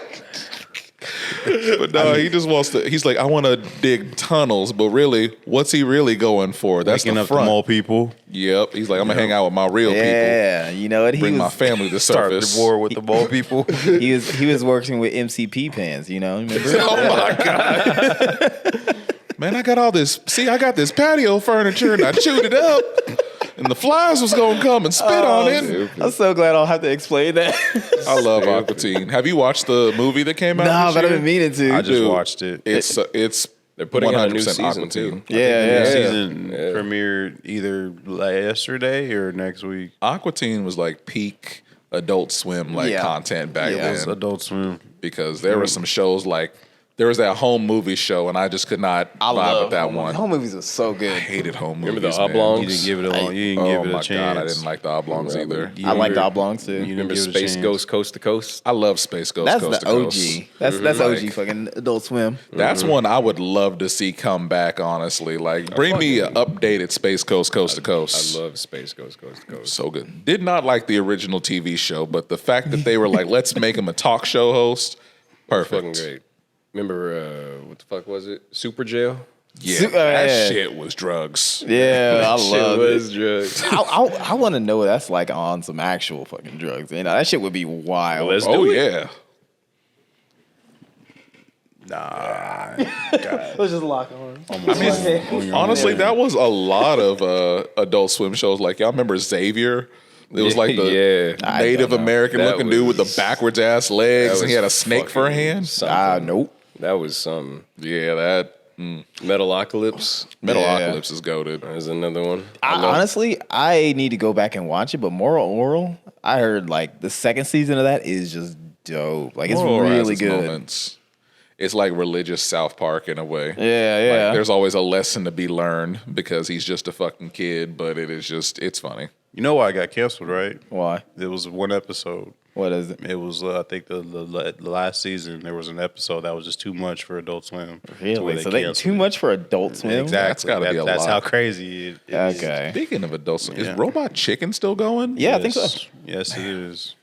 D: But no, he just wants to. He's like, I want to dig tunnels, but really, what's he really going for? That's
C: Waking
D: the
C: up the
D: front.
C: mole people.
D: Yep. He's like, I'm gonna hang out with my real people.
B: Yeah, you know what? He
D: Bring my
B: was
D: family to
C: Start
D: surface.
C: the war with the mole people.
B: he was working with MCP pans. You know, remember?
D: Oh my God. Man, I got all this. See, I got this patio furniture and I chewed it up. And the flies was gonna come and spit on it.
B: I'm so glad I don't have to explain that.
D: I love Aquatine. Have you watched the movie that came out?
B: Nah,
D: this
B: but I've
D: year?
B: been meaning to.
C: I just
D: Dude,
C: watched it.
D: It's
A: They're putting out a new
D: 100%
A: season, too.
D: Aquatine.
B: Yeah,
C: The
B: yeah.
C: season premiered either yesterday or next week.
D: Aquatine was like peak Adult Swim
B: Yeah.
D: content back
B: Yeah.
C: It's
D: then
C: Adult Swim.
D: because there were some shows like there was that home movie show and I just could not vibe with that one.
B: Home movies are so good.
D: I hated home movies.
A: Remember the
D: man.
A: Oblongs?
C: You didn't give it a you didn't
D: Oh
C: give it
D: my
C: a chance.
D: God, I didn't like the Oblongs either.
C: You
B: I like the
C: remember-
B: oblongs too.
C: you didn't
A: Remember
C: give it a
A: Space
C: chance.
A: Ghost Coast to Coast?
D: I love Space Ghost
B: That's
D: Coast
B: the
D: to
B: OG.
D: Coast.
B: That's
D: Like-
B: OG fucking Adult Swim.
D: That's one I would love to see come back, honestly. Like, bring me an updated Space Coast Coast to Coast.
A: I love Space Ghost Coast to Coast.
D: So good. Did not like the original TV show, but the fact that they were like, let's make him a talk show host, perfect.
A: Fucking great. Remember, what the fuck was it? Super Jail?
D: Yeah, that
B: yeah.
D: shit was drugs.
B: Yeah, I
A: Shit
B: love
A: was
B: it.
A: drugs.
B: I want to know what that's like on some actual fucking drugs. You know, that shit would be wild.
A: Let's
D: Oh
A: do it.
D: yeah.
B: Let's just lock on.
D: I mean, honestly, that was a lot of Adult Swim shows. Like, y'all remember Xavier? It was like the
A: Yeah.
D: Native American
A: That
D: looking dude with the
A: was-
D: backwards ass legs, and he had a snake for a
A: fucking
D: hand.
A: something.
B: Nope.
A: That was some
D: Yeah, that
A: Metalocalypse.
D: Metalocalypse is goaded.
A: There's another one.
B: Honestly, I need to go back and watch it. But Moral Oral, I heard like the second season of that is just dope. Like it's
D: Moral has
B: really
D: its
B: good.
D: moments. It's like religious South Park in a way.
B: Yeah, yeah.
D: Like, there's always a lesson to be learned because he's just a fucking kid, but it's funny.
C: You know why I got canceled, right?
B: Why?
C: It was one episode.
B: What is it?
C: It was, I think, the last season. There was an episode that was just too much for Adult Swim. to where
B: Really? So
C: canceled
B: too
C: it.
B: much for Adult Swim?
C: Exactly.
D: That's gotta be a
C: That's
D: lot.
C: how crazy it is.
B: Okay.
D: Speaking of adults, is
C: Yeah.
D: Robot Chicken still going?
B: Yeah, I think so.
C: Yes, it is.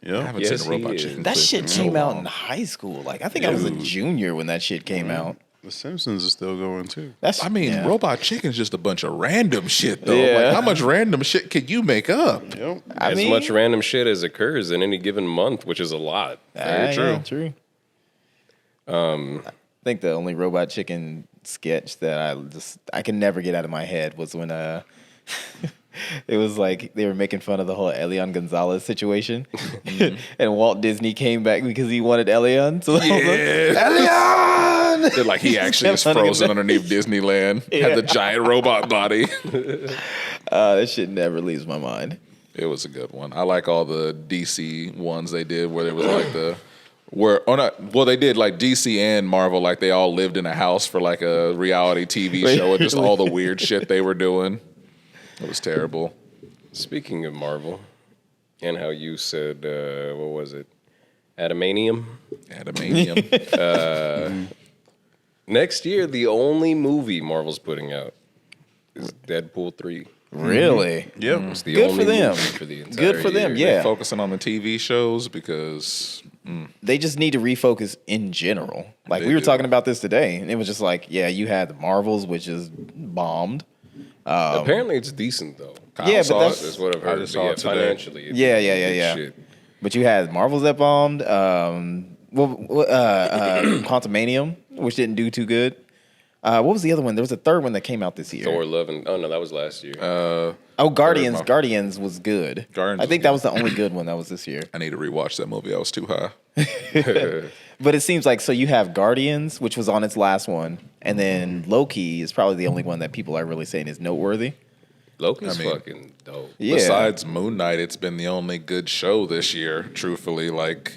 D: I
C: Yeah.
D: haven't
A: Yes,
D: seen a Robot
A: he is.
D: Chicken.
B: That
D: clip
B: shit
D: in so
B: came out
D: long.
B: in high school. Like I think I was a junior when that shit came out.
C: The Simpsons is still going too.
B: That's
D: I mean,
B: yeah.
D: Robot Chicken's just a bunch of random shit, though.
B: Yeah.
D: Like, how much random shit can you make up?
C: Yep.
B: I
A: as
B: mean,
A: much random shit as occurs in any given month, which is a lot.
B: yeah,
D: true.
B: true. I think the only Robot Chicken sketch that I can never get out of my head was when it was like they were making fun of the whole Elian Gonzalez situation, and Walt Disney came back because he wanted Elian. So Elian!
D: They're like, he actually is
B: kept running
D: frozen
B: him down.
D: underneath Disneyland. Had the giant robot body.
B: That shit never leaves my mind.
D: It was a good one. I like all the DC ones they did where it was like they did like DC and Marvel, like they all lived in a house for like a reality TV show and just all the weird shit they were doing. It was terrible.
A: Speaking of Marvel, and how you said, what was it? Adamantium?
D: Adamantium.
A: Next year, the only movie Marvel's putting out is Deadpool 3.
B: Really?
C: Yep.
A: It's the
B: Good
A: only
B: for them.
A: movie for the entire
B: Good for them,
A: year.
B: yeah.
D: Focusing on the TV shows because
B: They just need to refocus in general. Like
D: They
B: we were
D: do.
B: talking about this today, and it was just like, yeah, you had the Marvels, which is bombed.
A: Apparently, it's decent, though.
B: Yeah, but
D: saw
B: that's-
D: it.
A: That's what I've
C: I
A: heard.
C: just
A: But
C: saw
A: yeah,
C: it today.
A: financially. it's
B: Yeah.
A: good shit.
B: But you had Marvels that bombed. Quantumanium, which didn't do too good. What was the other one? There was a third one that came out this year.
A: Thor, Love, and... Oh, no, that was last year.
B: Guardians.
D: Third,
B: Guardians was good.
D: Guardians
B: I think
D: was
B: that was the only good one that was this year.
D: I need to rewatch that movie. I was too high.
B: But it seems like, so you have Guardians, which was on its last one, and then Loki is probably the only one that people are really saying is noteworthy.
A: Loki's
D: I mean,
A: fucking dope.
B: Yeah.
D: Besides Moon Knight, it's been the only good show this year, truthfully. Like,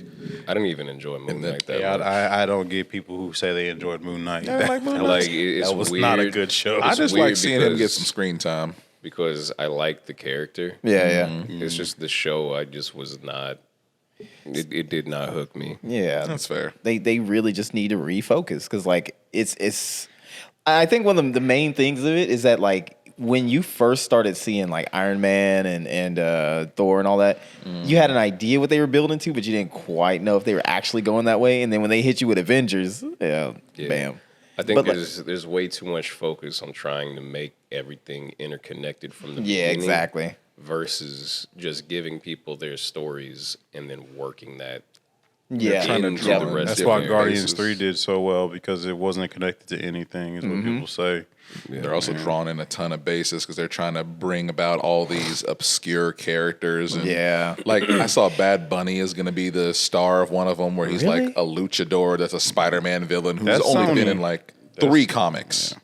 A: I didn't even enjoy Moon Knight that
C: Yeah,
A: much.
C: I don't get people who say they enjoyed Moon Knight.
D: I like Moon Knight.
A: Like, it's
C: that was
A: weird.
C: not a good show.
D: I
A: It's
D: just like
A: weird
D: seeing him get
A: because-
D: some screen time.
A: because I like the character.
B: Yeah.
A: It's just the show. I just was not. It did not hook me.
B: Yeah.
D: That's fair.
B: They really just need to refocus because like it's I think one of the main things of it is that like when you first started seeing like Iron Man and Thor and all that, you had an idea what they were building to, but you didn't quite know if they were actually going that way. And then when they hit you with Avengers,
A: Yeah.
B: bam.
A: I think
B: But, like-
A: there's way too much focus on trying to make everything interconnected from the
B: Yeah,
A: beginning
B: exactly.
A: versus just giving people their stories and then working that
B: Yeah,
D: trying to
A: into
D: draw
A: the
D: in.
A: rest
C: That's
A: of
C: why
A: their
C: Guardians
A: bases.
C: 3 did so well because it wasn't connected to anything, is what people say.
D: They're also drawing in a ton of bases because they're trying to bring about all these obscure characters. And
B: Yeah.
D: like I saw Bad Bunny is going to be the star of one of them, where he's
B: Really?
D: like a luchador that's a Spider-Man villain who's
C: That's
D: only been
C: Sony.
D: in like 3 comics.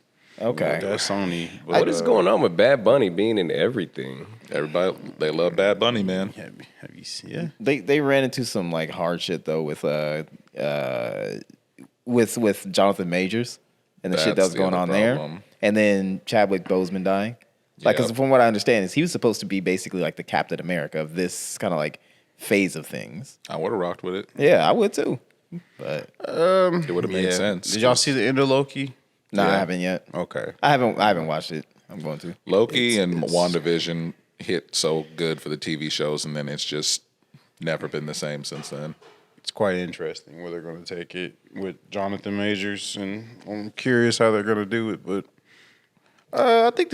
B: Okay.
C: That's Sony.
A: What is going on with Bad Bunny being in everything?
D: Everybody, they love Bad Bunny, man.
C: Have you seen? Yeah.
B: They ran into some like hard shit though with Jonathan Majors and the shit that
D: That's
B: was
D: the
B: going
D: other
B: on there,
D: problem.
B: and then Chadwick Boseman dying. Like, because
D: Yep.
B: from what I understand, is he was supposed to be basically like the Captain America of this kind of like phase of things.
D: I would have rocked with it.
B: Yeah, I would too. But
D: It would have made sense.
C: Did y'all see the end of Loki?
B: no, I
D: Yeah.
B: haven't yet.
C: Okay.
B: I haven't watched it. I'm going to.
D: Loki and WandaVision hit so good for the TV shows, and then it's just never been the same since then.
C: It's quite interesting where they're going to take it with Jonathan Majors, and I'm curious how they're going to do it. But I think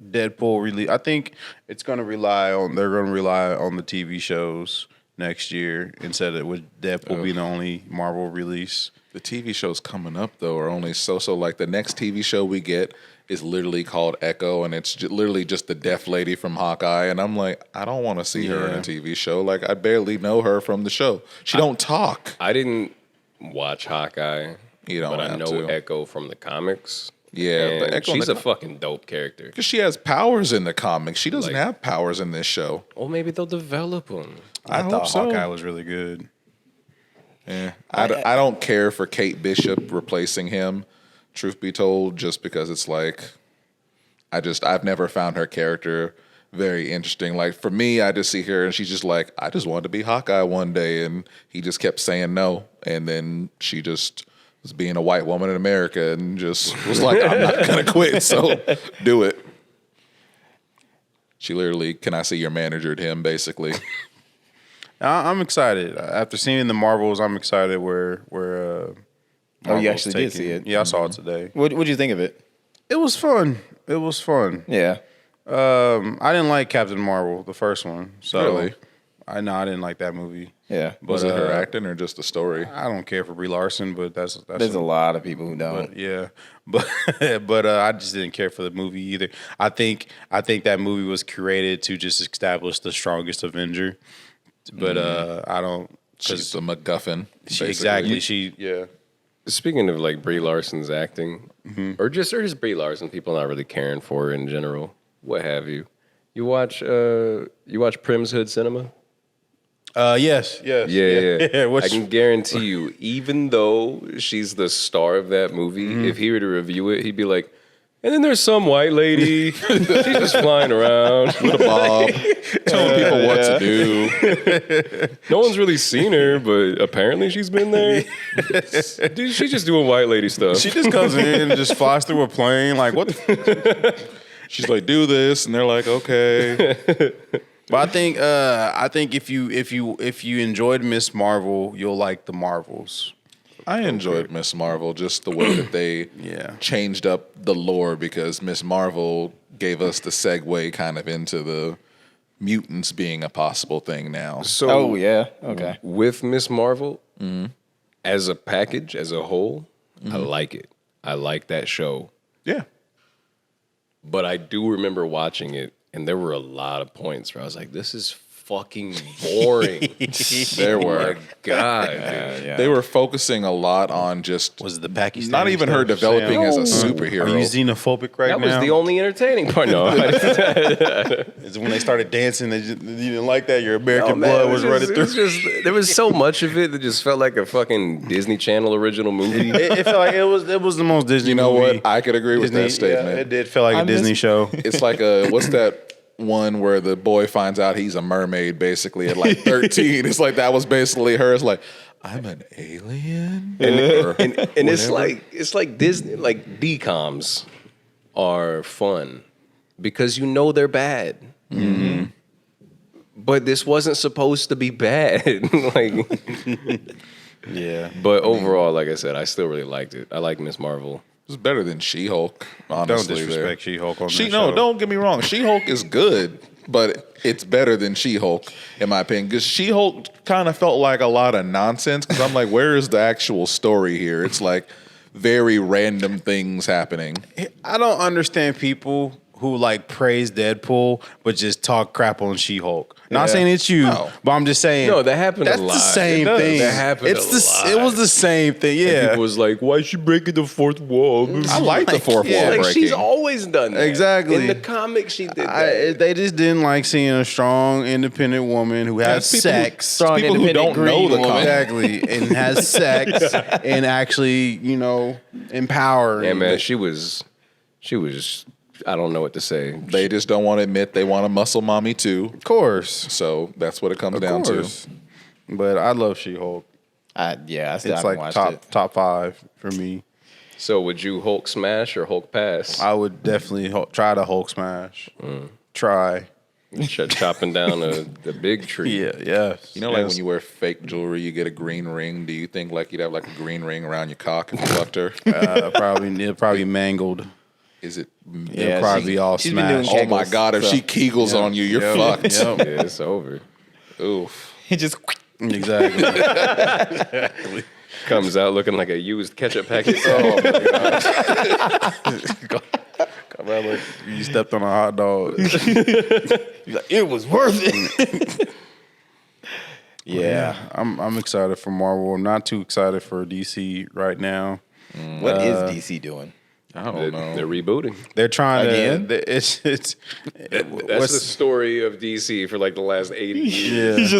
C: Deadpool really. I think it's going to rely on. They're going to rely on the TV shows next year instead of with Deadpool being the only Marvel release.
D: The TV shows coming up though are only so. Like the next TV show we get is literally called Echo, and it's literally just the deaf lady from Hawkeye. And I'm like, I don't want to see her in a
C: Yeah.
D: TV show. Like I barely know her from the show. She don't talk.
A: I didn't watch Hawkeye,
D: You don't
A: but I
D: have
A: know
D: to.
A: Echo from the comics.
D: Yeah, but
A: and
D: Echo in
A: she's
D: the
A: a fucking dope character.
D: Because she has powers in the comics. She doesn't
A: Like-
D: have powers in this show.
A: Well, maybe they'll develop them.
C: I
D: hope
C: thought
D: so.
C: Hawkeye was really good.
D: Yeah, I don't care for Kate Bishop replacing him. Truth be told, just because it's like, I've never found her character very interesting. Like for me, I just see her and she's just like, I just wanted to be Hawkeye one day, and he just kept saying no, and then she just was being a white woman in America and just was like, I'm not gonna quit, so do it. She literally, can I see your manager to him, basically.
C: I'm excited. After seeing the Marvels, I'm excited where
B: Oh, you
C: Marvel's
B: actually did see it?
C: Yeah, I saw it today.
B: What'd you think of it?
C: It was fun. It was fun.
B: Yeah.
C: I didn't like Captain Marvel, the first one. So
D: Really?
C: I didn't like that movie.
B: Yeah.
D: Was it her acting or just the story?
C: I don't care for Brie Larson, but that's
B: There's a lot of people who don't.
C: But yeah, but I just didn't care for the movie either. I think that movie was created to just establish the strongest Avenger, but I don't.
D: She's a MacGuffin. basically.
C: Exactly. Yeah.
A: Speaking of like Brie Larson's acting, or just Brie Larson, people not really caring for her in general, what have you? You watch Prim's Hood Cinema?
C: Yes.
A: Yeah.
C: Which,
A: I can guarantee you, even though she's the star of that movie, if he were to review it, he'd be like, and then there's some white lady, she's just flying around
D: With a bob, telling people what to do.
A: No one's really seen her, but apparently she's been there. Dude, she's just doing white lady stuff.
C: she just comes in and just flies through a plane. Like what?
D: She's like, do this, and they're like, okay.
C: But I think if you enjoyed Miss Marvel, you'll like the Marvels.
D: I enjoyed Miss Marvel, just the way that they
C: Yeah.
D: changed up the lore, because Miss Marvel gave us the segue kind of into the mutants being a possible thing now.
A: So
B: Oh, yeah. Okay.
A: with Miss Marvel, as a package, as a whole, I like it. I like that show.
D: Yeah.
A: But I do remember watching it, and there were a lot of points where I was like, this is fucking boring.
D: There
A: Oh
D: were.
A: my God, dude.
B: Yeah.
D: They were focusing a lot on just
C: Was it the Pakistani
D: not even her
C: stuff?
D: developing as a
C: Sam?
D: superhero.
C: Are you xenophobic right
A: That
C: now?
A: was the only entertaining part. No,
C: Is when they started dancing, you didn't like that. Your American blood was running through.
A: there was so much of it that just felt like a fucking Disney Channel original movie.
C: It felt like it was the most Disney.
D: You know
C: movie.
D: what? I could agree with that
C: Disney,
D: statement.
C: yeah, it did feel like a Disney show.
D: It's like what's that one where the boy finds out he's a mermaid basically at like 13? It's like that was basically her. It's like, I'm an alien,
A: and it's like Disney, like DComs are fun because you know they're bad. But this wasn't supposed to be bad. Like,
C: Yeah,
A: but overall, like I said, I still really liked it. I like Miss Marvel.
D: it's better than She-Hulk.
C: don't
D: Honestly,
C: disrespect She-Hulk on that show.
D: No, don't get me wrong. She-Hulk is good, but it's better than She-Hulk in my opinion. Because She-Hulk kind of felt like a lot of nonsense. Because I'm like, where is the actual story here? It's like very random things happening.
C: I don't understand people who like praise Deadpool but just talk crap on She-Hulk. Not saying it's you,
D: No.
C: but I'm just saying
A: No, that happened a
C: that's
A: lot.
C: the same
A: It does.
C: thing.
A: That happened
C: It's
A: a lot.
C: It was the same thing. Yeah,
A: People was like, why is she breaking the fourth wall?
D: I like the fourth
C: Yeah.
D: wall
A: Like,
D: breaking.
A: she's always done that.
C: Exactly.
A: In the comics, she did that.
C: They just didn't like seeing a strong, independent woman who has
D: it's people who-
C: sex.
B: Strong,
D: people who
B: independent
D: don't know
B: green
D: the
B: woman.
D: comic.
C: Exactly, and has sex and actually, empowering.
A: Yeah, man, she was, I don't know what to say.
D: They just don't want to admit they want a muscle mommy too.
C: Of course,
D: So that's what it comes
C: of
D: down
C: course. But I love She-Hulk.
B: I still
C: It's
B: haven't
C: like
B: watched it.
C: top 5 for me.
A: So would you Hulk smash or Hulk pass?
C: I would definitely try to Hulk smash. Try.
A: Chopping down the big tree.
C: Yeah. Yes.
D: to. Like when you wear fake jewelry, you get a green ring. Do you think like you'd have like a green ring around your cock if you fucked her?
C: it'll probably mangled.
D: Is it?
B: Yeah,
C: It'll probably be all
B: she's been doing
C: smashed.
D: Oh my
B: Kegels,
D: God! If
B: so-
D: she kegels on you, you're
C: Yep.
D: fucked.
C: Yep.
A: Yeah, it's over.
D: Oof.
B: He just
C: Exactly.
A: Comes out looking like a used ketchup packet.
C: Come out like you stepped on a hot dog.
B: it was worth it. Yeah.
C: I'm excited for Marvel. I'm not too excited for DC right now.
B: What is DC doing?
D: I don't know.
A: They're rebooting.
C: They're trying
B: Again?
C: to. It's
A: That's the story of DC for like the last 80 years.
C: yeah.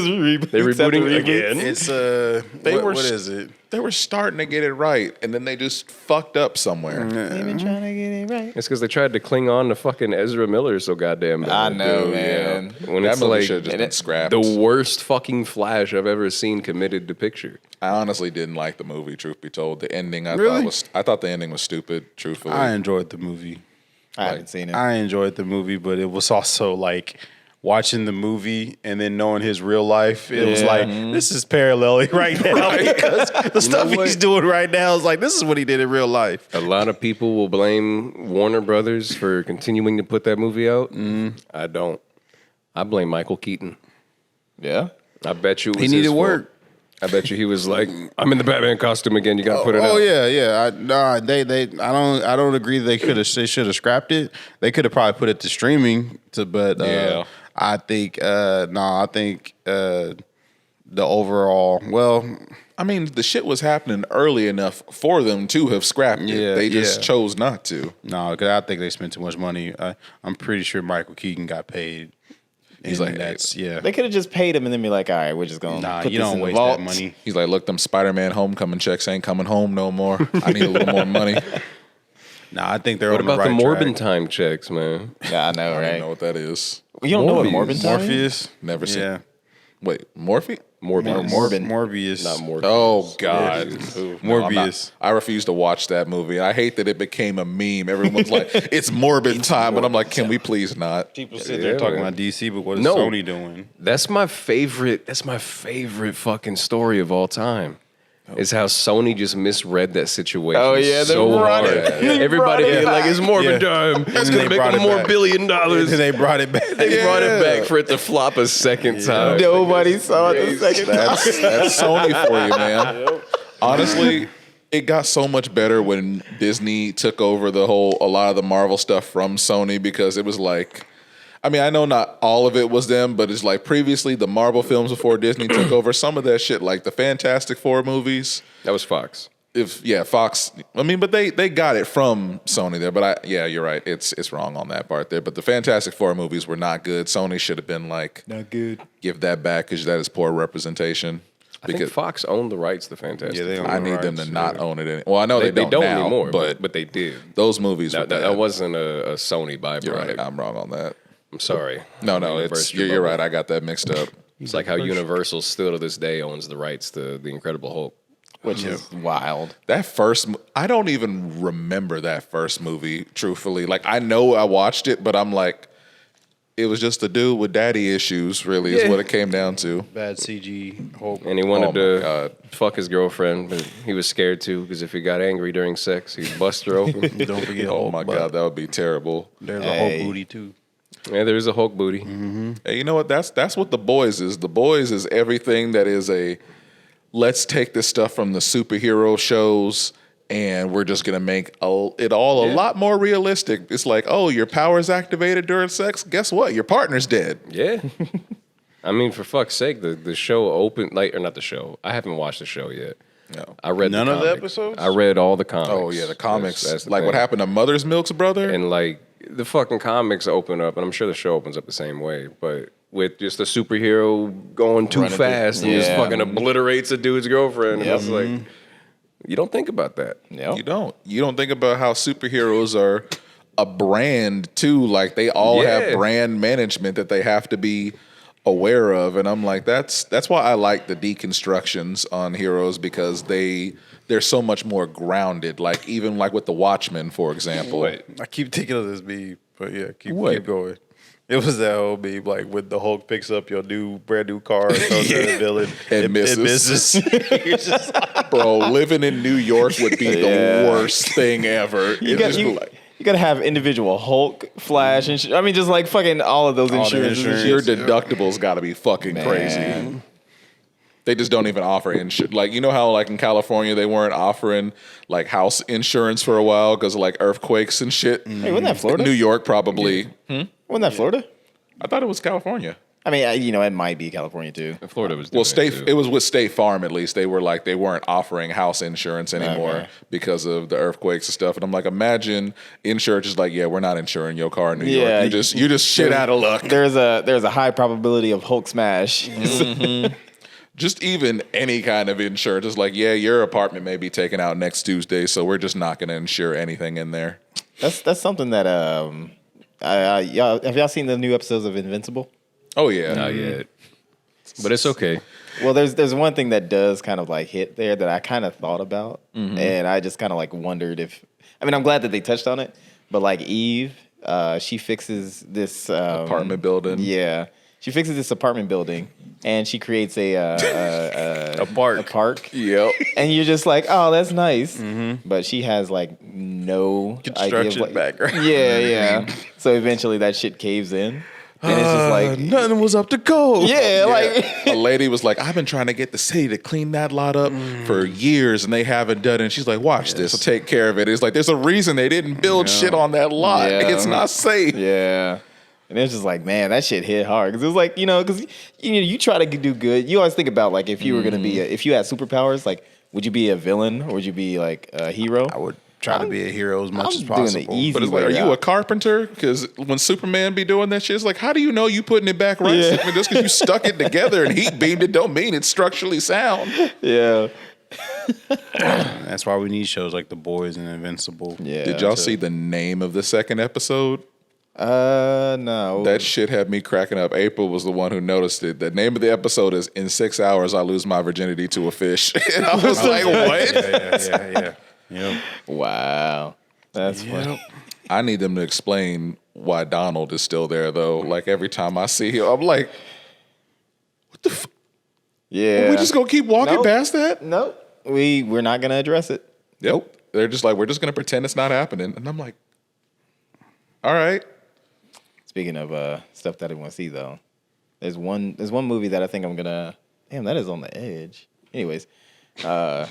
A: They're rebooting again.
C: It's
B: They
C: what,
B: were
C: what is it?
D: They were starting to get it right, and then they just fucked up somewhere.
B: They've been trying to get it right.
A: It's because they tried to cling on to fucking Ezra Miller so goddamn bad.
B: I know,
A: dude.
B: man.
A: Yeah. When
D: That
A: it's
D: movie
A: like
D: should have just been scrapped.
A: the worst fucking Flash I've ever seen committed to picture.
D: I honestly didn't like the movie. Truth be told, the ending I
C: Really?
D: thought the ending was stupid. Truthfully,
C: I enjoyed the movie.
B: I haven't seen it.
C: I enjoyed the movie, but it was also like watching the movie and then knowing his real life. It was
B: Yeah.
C: like, this is paralleling right now because the stuff
A: what?
C: he's doing right now is like, this is what he did in real life.
A: A lot of people will blame Warner Brothers for continuing to put that movie out. I don't. I blame Michael Keaton.
B: Yeah.
A: I bet you it was
C: He
A: his
C: needed
A: fault.
C: work.
A: I bet you he was like, I'm in the Batman costume again. You got to put it out.
C: Oh yeah. I don't agree. They should have scrapped it. They could have probably put it to streaming.
D: Yeah.
C: I think the overall. Well,
D: I mean, the shit was happening early enough for them to have scrapped it.
C: Yeah,
D: They just
C: yeah.
D: chose not to.
C: no, because I think they spent too much money. I'm pretty sure Michael Keaton got paid.
D: He's
C: And
D: like,
C: that's yeah.
B: They could have just paid him and then be like, all right, we're just going to
C: Nah,
B: put
C: you
B: this
C: don't
B: in the
C: waste
B: vault.
C: that money.
D: He's like, look, them Spider-Man homecoming checks ain't coming home no more. I need a little more money.
C: Nah, I think they're
A: What
C: on the
A: about
C: right
A: the Morbin
C: track.
A: time checks, man?
B: Yeah, I know,
D: I don't
B: right?
D: even know what that is.
B: You don't know what
A: Morbius.
B: Morbin time is?
C: Morpheus.
D: Never seen.
C: Yeah.
D: Wait, Morphe?
A: Morbius.
B: Morbin.
C: Morbius.
A: Not Morbius.
D: Oh God,
C: Morbius.
D: I refuse to watch that movie. I hate that it became a meme. Everyone's like, "It's Morbid time," and I'm like, "Can we please not?"
C: People sit there talking
A: man.
C: about DC, but what is
A: No.
C: Sony doing?
A: That's my favorite fucking story of all time. Is how Sony just misread that situation.
B: Oh, yeah, they
A: so
B: brought
A: hard.
B: it- they
A: Everybody
B: brought it
A: being like,
B: back.
A: "It's Morbid
C: Yeah.
A: time. It's
C: they
A: gonna make
C: brought
A: them
C: it
A: more
C: back.
A: $1 billion."
C: And they brought it back.
A: They brought it back for it to flop a second time.
B: Nobody saw it the second time.
D: That's Sony for you, man. Honestly, it got so much better when Disney took over a lot of the Marvel stuff from Sony because it was like, I mean, I know not all of it was them, but it's like previously the Marvel films before Disney took over some of that shit, like the Fantastic Four movies.
A: That was Fox.
D: Fox. I mean, but they got it from Sony there. But you're right. It's wrong on that part there. But the Fantastic Four movies were not good. Sony should have been like,
B: Not good.
D: give that back because that is poor representation.
A: I think Fox owned the rights to Fantastic.
C: Yeah, they
A: Four.
C: own
D: I
C: the
D: need them to
C: rights,
D: not
C: yeah.
D: own it. Well, I know they don't now,
A: anymore,
D: but
A: but they did.
D: those movies were
A: That
D: bad.
A: wasn't a Sony byproduct.
D: You're right. I'm wrong on that.
A: I'm sorry.
D: No,
A: I
D: it's
A: burst your
D: you're
A: bubble.
D: right. I got that mixed up.
A: It's like how Universal still to this day owns the rights to the Incredible Hulk.
B: Which is wild.
D: That I don't even remember that first movie. Truthfully, like I know I watched it, but I'm like, it was just a dude with daddy issues. Really, is
A: Yeah.
D: what it came down to.
C: Bad CG Hulk.
A: And he wanted
D: Oh my God.
A: to fuck his girlfriend, but he was scared to because if he got angry during sex, he'd bust her open.
C: Don't forget
D: Oh
C: Hulk.
D: my
C: but
D: God, that would be terrible.
C: There's a
B: Hey.
C: Hulk booty too.
A: Yeah, there is a Hulk booty.
D: Hey, you know what? That's what The Boys is. The Boys is everything that is let's take this stuff from the superhero shows and we're just gonna make it all a lot more realistic. It's like, oh, your power's activated during sex. Guess what? Your partner's dead.
A: Yeah. I mean, for fuck's sake, the show opened, or not the show. I haven't watched the show yet.
D: No.
A: I read
C: None
A: the
C: of the
A: comic.
C: episodes?
A: I read all the comics.
D: Oh yeah, the comics.
A: That's the
D: like what
A: thing.
D: happened to Mother's Milk's brother.
A: And like the fucking comics open up, and I'm sure the show opens up the same way, but with just a superhero going too
B: Running through-
A: fast and just
B: yeah.
A: fucking obliterates a dude's girlfriend.
B: Yep.
A: And it's like, you don't think about that.
B: Yep.
D: You don't think about how superheroes are a brand too. Like they all
A: Yeah.
D: have brand management that they have to be aware of. And I'm like, that's why I like the deconstructions on heroes because they're so much more grounded. Like even like with the Watchmen, for example.
A: Wait.
C: I keep thinking of this meme, but yeah, keep
A: What?
C: going. It was that whole meme, like when the Hulk picks up your brand new car and throws it at the villain.
D: And
C: it
D: misses.
C: misses. You're just like,
D: Bro, living in New York would be the worst thing ever.
B: You
D: It'd
B: got,
D: just be
B: you,
D: like,
B: you gotta have individual Hulk, Flash, and I mean, just like fucking all of those
C: All the
B: insurances. and
C: insurance.
B: shit.
D: your deductibles got to be fucking crazy.
B: Man.
D: They just don't even offer insurance. Like, you know how like in California they weren't offering like house insurance for a while because of like earthquakes and shit.
B: Hey, wasn't that Florida?
D: New York probably.
B: Wasn't that Florida?
D: I thought it was California.
B: I mean, it might be California too.
A: Florida was
D: Well,
A: doing
D: it
A: too.
D: was with State Farm at least. They weren't offering house insurance anymore
B: Okay.
D: because of the earthquakes and stuff. And I'm like, imagine insurance is like, yeah, we're not insuring your car in New
B: Yeah,
D: York. You just shit out of luck.
B: There's a high probability of Hulk smash.
D: Just even any kind of insurance. It's like, yeah, your apartment may be taken out next Tuesday, so we're just not going to insure anything in there.
B: That's something that y'all have y'all seen the new episodes of Invincible?
D: Oh yeah,
A: Not yet. But it's okay.
B: Well, there's one thing that does kind of like hit there that I kind of thought about, and I just kind of like wondered if. I mean, I'm glad that they touched on it, but like Eve, she fixes this
D: apartment building.
B: Yeah, she fixes this apartment building, and she creates
A: A park.
B: a park.
D: Yep.
B: And you're just like, oh, that's nice. But she has like no idea of
C: Construction
B: like,
C: background.
B: Yeah. So eventually that shit caves in. And it's just like
C: nothing was up to code.
B: yeah, like
D: A lady was like, I've been trying to get the city to clean that lot up for years, and they haven't done it. And she's like, watch this. I'll take care of it. It's like, there's a reason they didn't build shit on that lot.
B: Yeah.
D: It's not safe.
B: yeah. And it's just like, man, that shit hit hard. Because it was like, because you try to do good. You always think about like if you were gonna be if you had superpowers, like would you be a villain or would you be like a hero?
C: I would try to be a hero as much as
B: doing the
C: possible.
B: easy
D: But it's like, are
B: way
D: you
B: out.
D: a carpenter? Because when Superman be doing that shit, it's like, how do you know you putting it back right?
B: Yeah.
D: Superman? Just because you stuck it together and heat beamed it don't mean it's structurally sound.
B: Yeah.
C: That's why we need shows like The Boys and Invincible.
B: Yeah.
D: Did y'all see the name of the second episode?
B: No.
D: That shit had me cracking up. April was the one who noticed it. The name of the episode is "In 6 Hours, I Lose My Virginity to a Fish." And I was like, what?
C: Yeah. Yep.
B: Wow. That's funny.
D: I need them to explain why Donald is still there, though. Like, every time I see him, I'm like, what the fuck?
B: Yeah.
D: We just gonna keep walking
B: Nope.
D: past that?
B: Nope. We're not gonna address it.
D: Yep. They're just like, we're just gonna pretend it's not happening. And I'm like, all right.
B: Speaking of stuff that I want to see though, there's one movie that I think I'm gonna. Damn, that is on the edge. Anyways,
A: I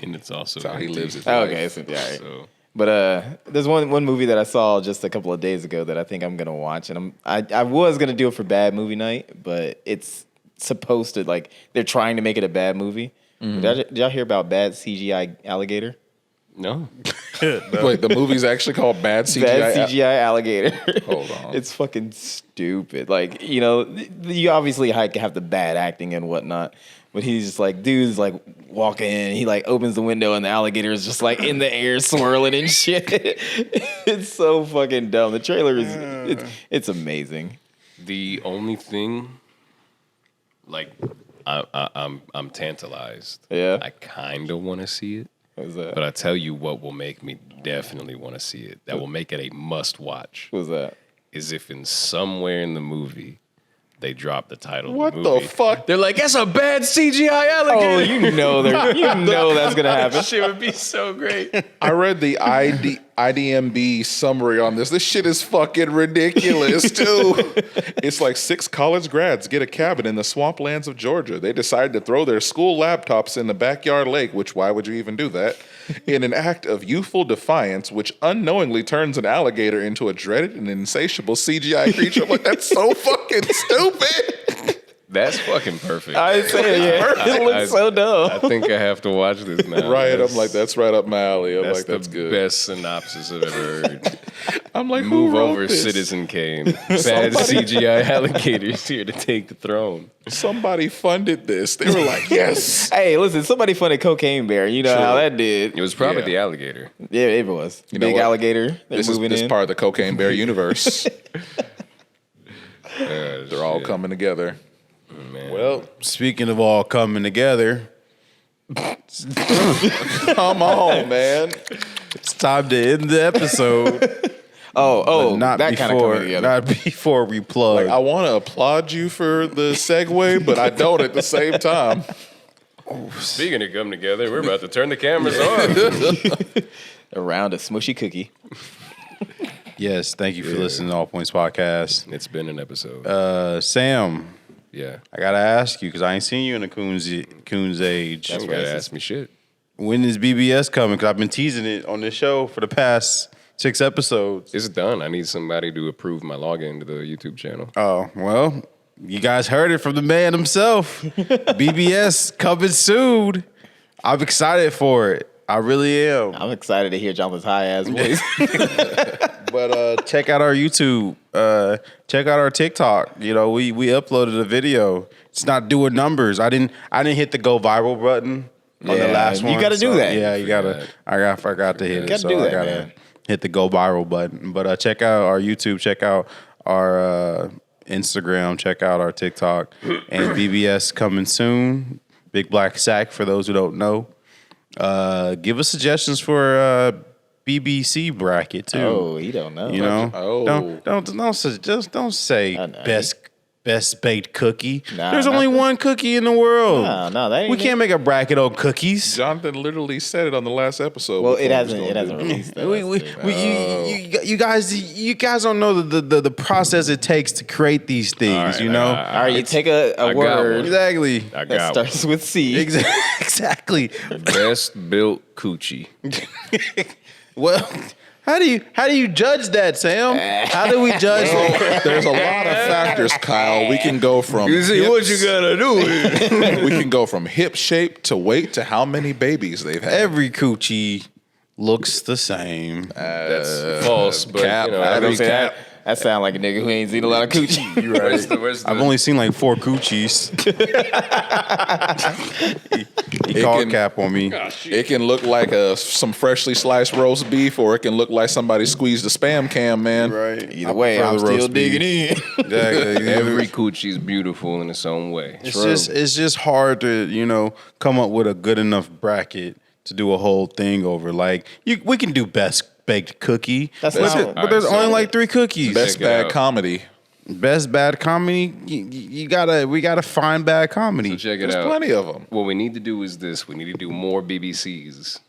A: mean, it's also
D: That's how he
A: empty.
D: lives his
B: oh,
D: life.
B: okay, so, yeah, all right.
A: So
B: But there's one movie that I saw just a couple of days ago that I think I'm gonna watch, and I was gonna do it for Bad Movie Night, but it's supposed to like they're trying to make it a bad movie. Did y'all hear about Bad CGI Alligator?
A: no.
D: Wait, the movie's actually called Bad CGI?
B: Bad CGI Alligator.
D: Hold on.
B: It's fucking stupid. Like, you obviously have the bad acting and whatnot, but he's just like, dude's like walking in, he like opens the window and the alligator is just like in the air swirling and shit. It's so fucking dumb. The trailer is it's amazing.
A: The only thing, like, I'm tantalized.
B: Yeah.
A: I kind of want to see it,
B: What was that?
A: but I tell you what will make me definitely want to see it. That will make it a must watch.
B: What was that?
A: Is if in somewhere in the movie they drop the title
D: What
A: of the movie.
D: the fuck?
A: They're like, that's a bad CGI
B: Oh,
A: alligator.
B: you know that's gonna happen.
A: That shit would be so great.
D: I read the IDMB summary on this. This shit is fucking ridiculous, too. It's like 6 college grads get a cabin in the swamplands of Georgia. They decide to throw their school laptops in the backyard lake, which why would you even do that? In an act of youthful defiance, which unknowingly turns an alligator into a dreaded and insatiable CGI creature. I'm like, that's so fucking stupid.
A: That's fucking perfect.
B: I say yeah. It looks so dumb.
A: I think I have to watch this now.
D: Right, I'm like, that's right up my alley. I'm
A: That's
D: like, that's
A: the
D: good.
A: best synopsis I've ever heard.
D: I'm like, who
A: Move
D: wrote
A: over,
D: this?
A: Citizen Kane. Bad CGI alligators here to take the throne.
D: Somebody funded this. They were like, yes.
B: Hey, listen, somebody funded Cocaine Bear. You know how that did.
A: It was probably
D: Yeah.
A: the alligator.
B: Yeah, it was.
D: You know
B: Big
D: what?
B: alligator. They're
D: This is
B: moving
D: this
B: in.
D: part of the Cocaine Bear universe.
A: They're
D: They're all coming together.
A: Man.
C: Well, speaking of all coming together,
D: Come on, man.
C: it's time to end the episode.
B: Oh,
C: not
B: that kind of
C: before,
B: coming together.
C: not before we plug.
D: Like, I want to applaud you for the segue, but I don't at the same time.
A: Speaking of coming together, we're about to turn the cameras on.
B: Around a smushy cookie.
C: Yes, thank you for listening to All Points Podcast.
A: It's been an episode.
C: Sam,
A: Yeah.
C: I gotta ask you because I ain't seen you in a coon's age.
A: You gotta ask me shit.
C: When is BBS coming? Because I've been teasing it on this show for the past 6 episodes.
A: It's done. I need somebody to approve my login to the YouTube channel.
C: Oh, well, you guys heard it from the man himself. BBS coming soon. I'm excited for it. I really am.
B: I'm excited to hear Jonathan's high ass voice.
C: But check out our YouTube. Check out our TikTok. You know, we uploaded a video. It's not doing numbers. I didn't hit the go viral button on the last one.
B: You got to do that.
C: Yeah, you gotta. I forgot to hit it.
B: gotta
C: So
B: do that,
C: I gotta
B: man.
C: hit the go viral button. But check out our YouTube. Check out our Instagram. Check out our TikTok. And BBS coming soon. Big Black Sack for those who don't know. Give us suggestions for BBC bracket too.
B: Oh, he don't know.
C: You know,
D: Oh.
C: don't say
B: I know.
C: best baked cookie.
B: Nah,
C: There's only
B: nothing.
C: one cookie in the world.
B: No, that ain't
C: We can't make a bracket on cookies.
D: Jonathan literally said it on the last episode.
B: Well,
D: before
B: it
D: he was
B: hasn't.
D: gonna
B: It hasn't
D: do
B: released. Though.
C: You guys don't know the process it takes to create these things.
A: All right,
C: you know,
B: All right, you take a
A: I got
B: word
A: one.
C: exactly,
A: I
B: that
A: got
B: starts with C.
C: exactly.
A: best built coochie.
C: Well, how do you judge that, Sam? How do we judge?
D: There's a lot of factors, Kyle. We can go from hips-
A: gotta do.
D: we can go from hip shape to weight to how many babies they've had.
C: Every coochie looks the same.
A: That's false, but
D: cap.
A: you know,
B: I was
A: every
B: gonna say
A: cap.
B: that sound like a nigga who ain't seen a lot of coochie.
A: You're right.
C: I've only seen like 4 coochies. he called
D: can-
C: cap on me.
D: It can look like some freshly sliced roast beef, or it can look like somebody squeezed a spam cam, man.
C: Right.
B: Either way, I'm still digging in.
C: Exactly.
A: Every coochie's beautiful in its own way.
C: It's just hard to come up with a good enough bracket to do a whole thing over. Like we can do best baked cookie.
B: That's
C: but,
B: not-
C: but there's
A: Alright,
C: only
A: so-
C: like 3 cookies.
D: Best
A: Check it
D: bad
A: out.
D: comedy.
C: Best bad comedy. We gotta find bad comedy.
A: So check it
D: There's
A: out.
D: plenty of them.
A: What we need to do is this: we need to do more BBCs.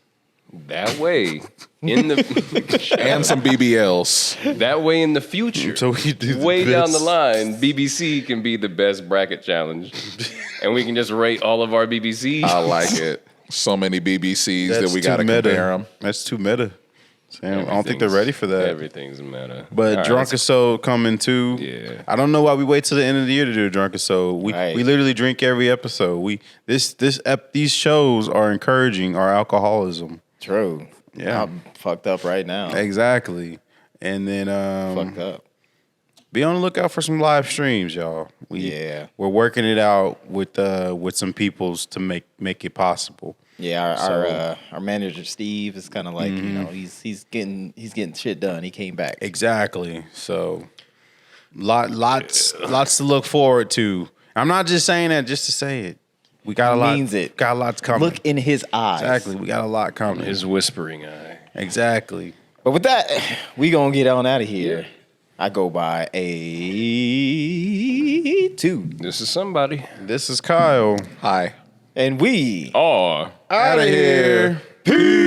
A: That way, in the
D: And some BBLs.
A: that way in the future,
C: So we do the
A: way down the
C: best.
A: line, BBC can be the best bracket challenge, and we can just rate all of our BBCs.
D: I like it. So many BBCs that we got to
C: too meta.
D: compare them.
C: That's too meta. Sam, I don't think they're ready for that.
A: Everything's meta.
C: But
A: All right,
C: Drunk Episode coming too.
A: Yeah.
C: I don't know why we wait till the end of the year to do a Drunk Episode. We
B: Right.
C: literally drink every episode. These shows are encouraging our alcoholism.
B: True.
C: Yeah.
B: I'm fucked up right now.
C: Exactly. And then
B: Fucked up.
C: be on the lookout for some live streams, y'all.
B: Yeah.
C: We're working it out with some peoples to make it possible.
B: Yeah, our manager Steve is kind of like he's getting shit done. He came back.
C: Exactly. So lots to look forward to. I'm not just saying that just to say it. We got a lot.
B: Means it.
C: Got a lot coming.
B: Look in his eyes.
C: Exactly. We got a lot coming.
A: his whispering eye.
C: Exactly.
B: But with that, we gonna get on out of here. I go by A2,
A: This is somebody.
C: This is Kyle.
D: Hi.
B: and we
A: Oh.
C: Out of here. Peace.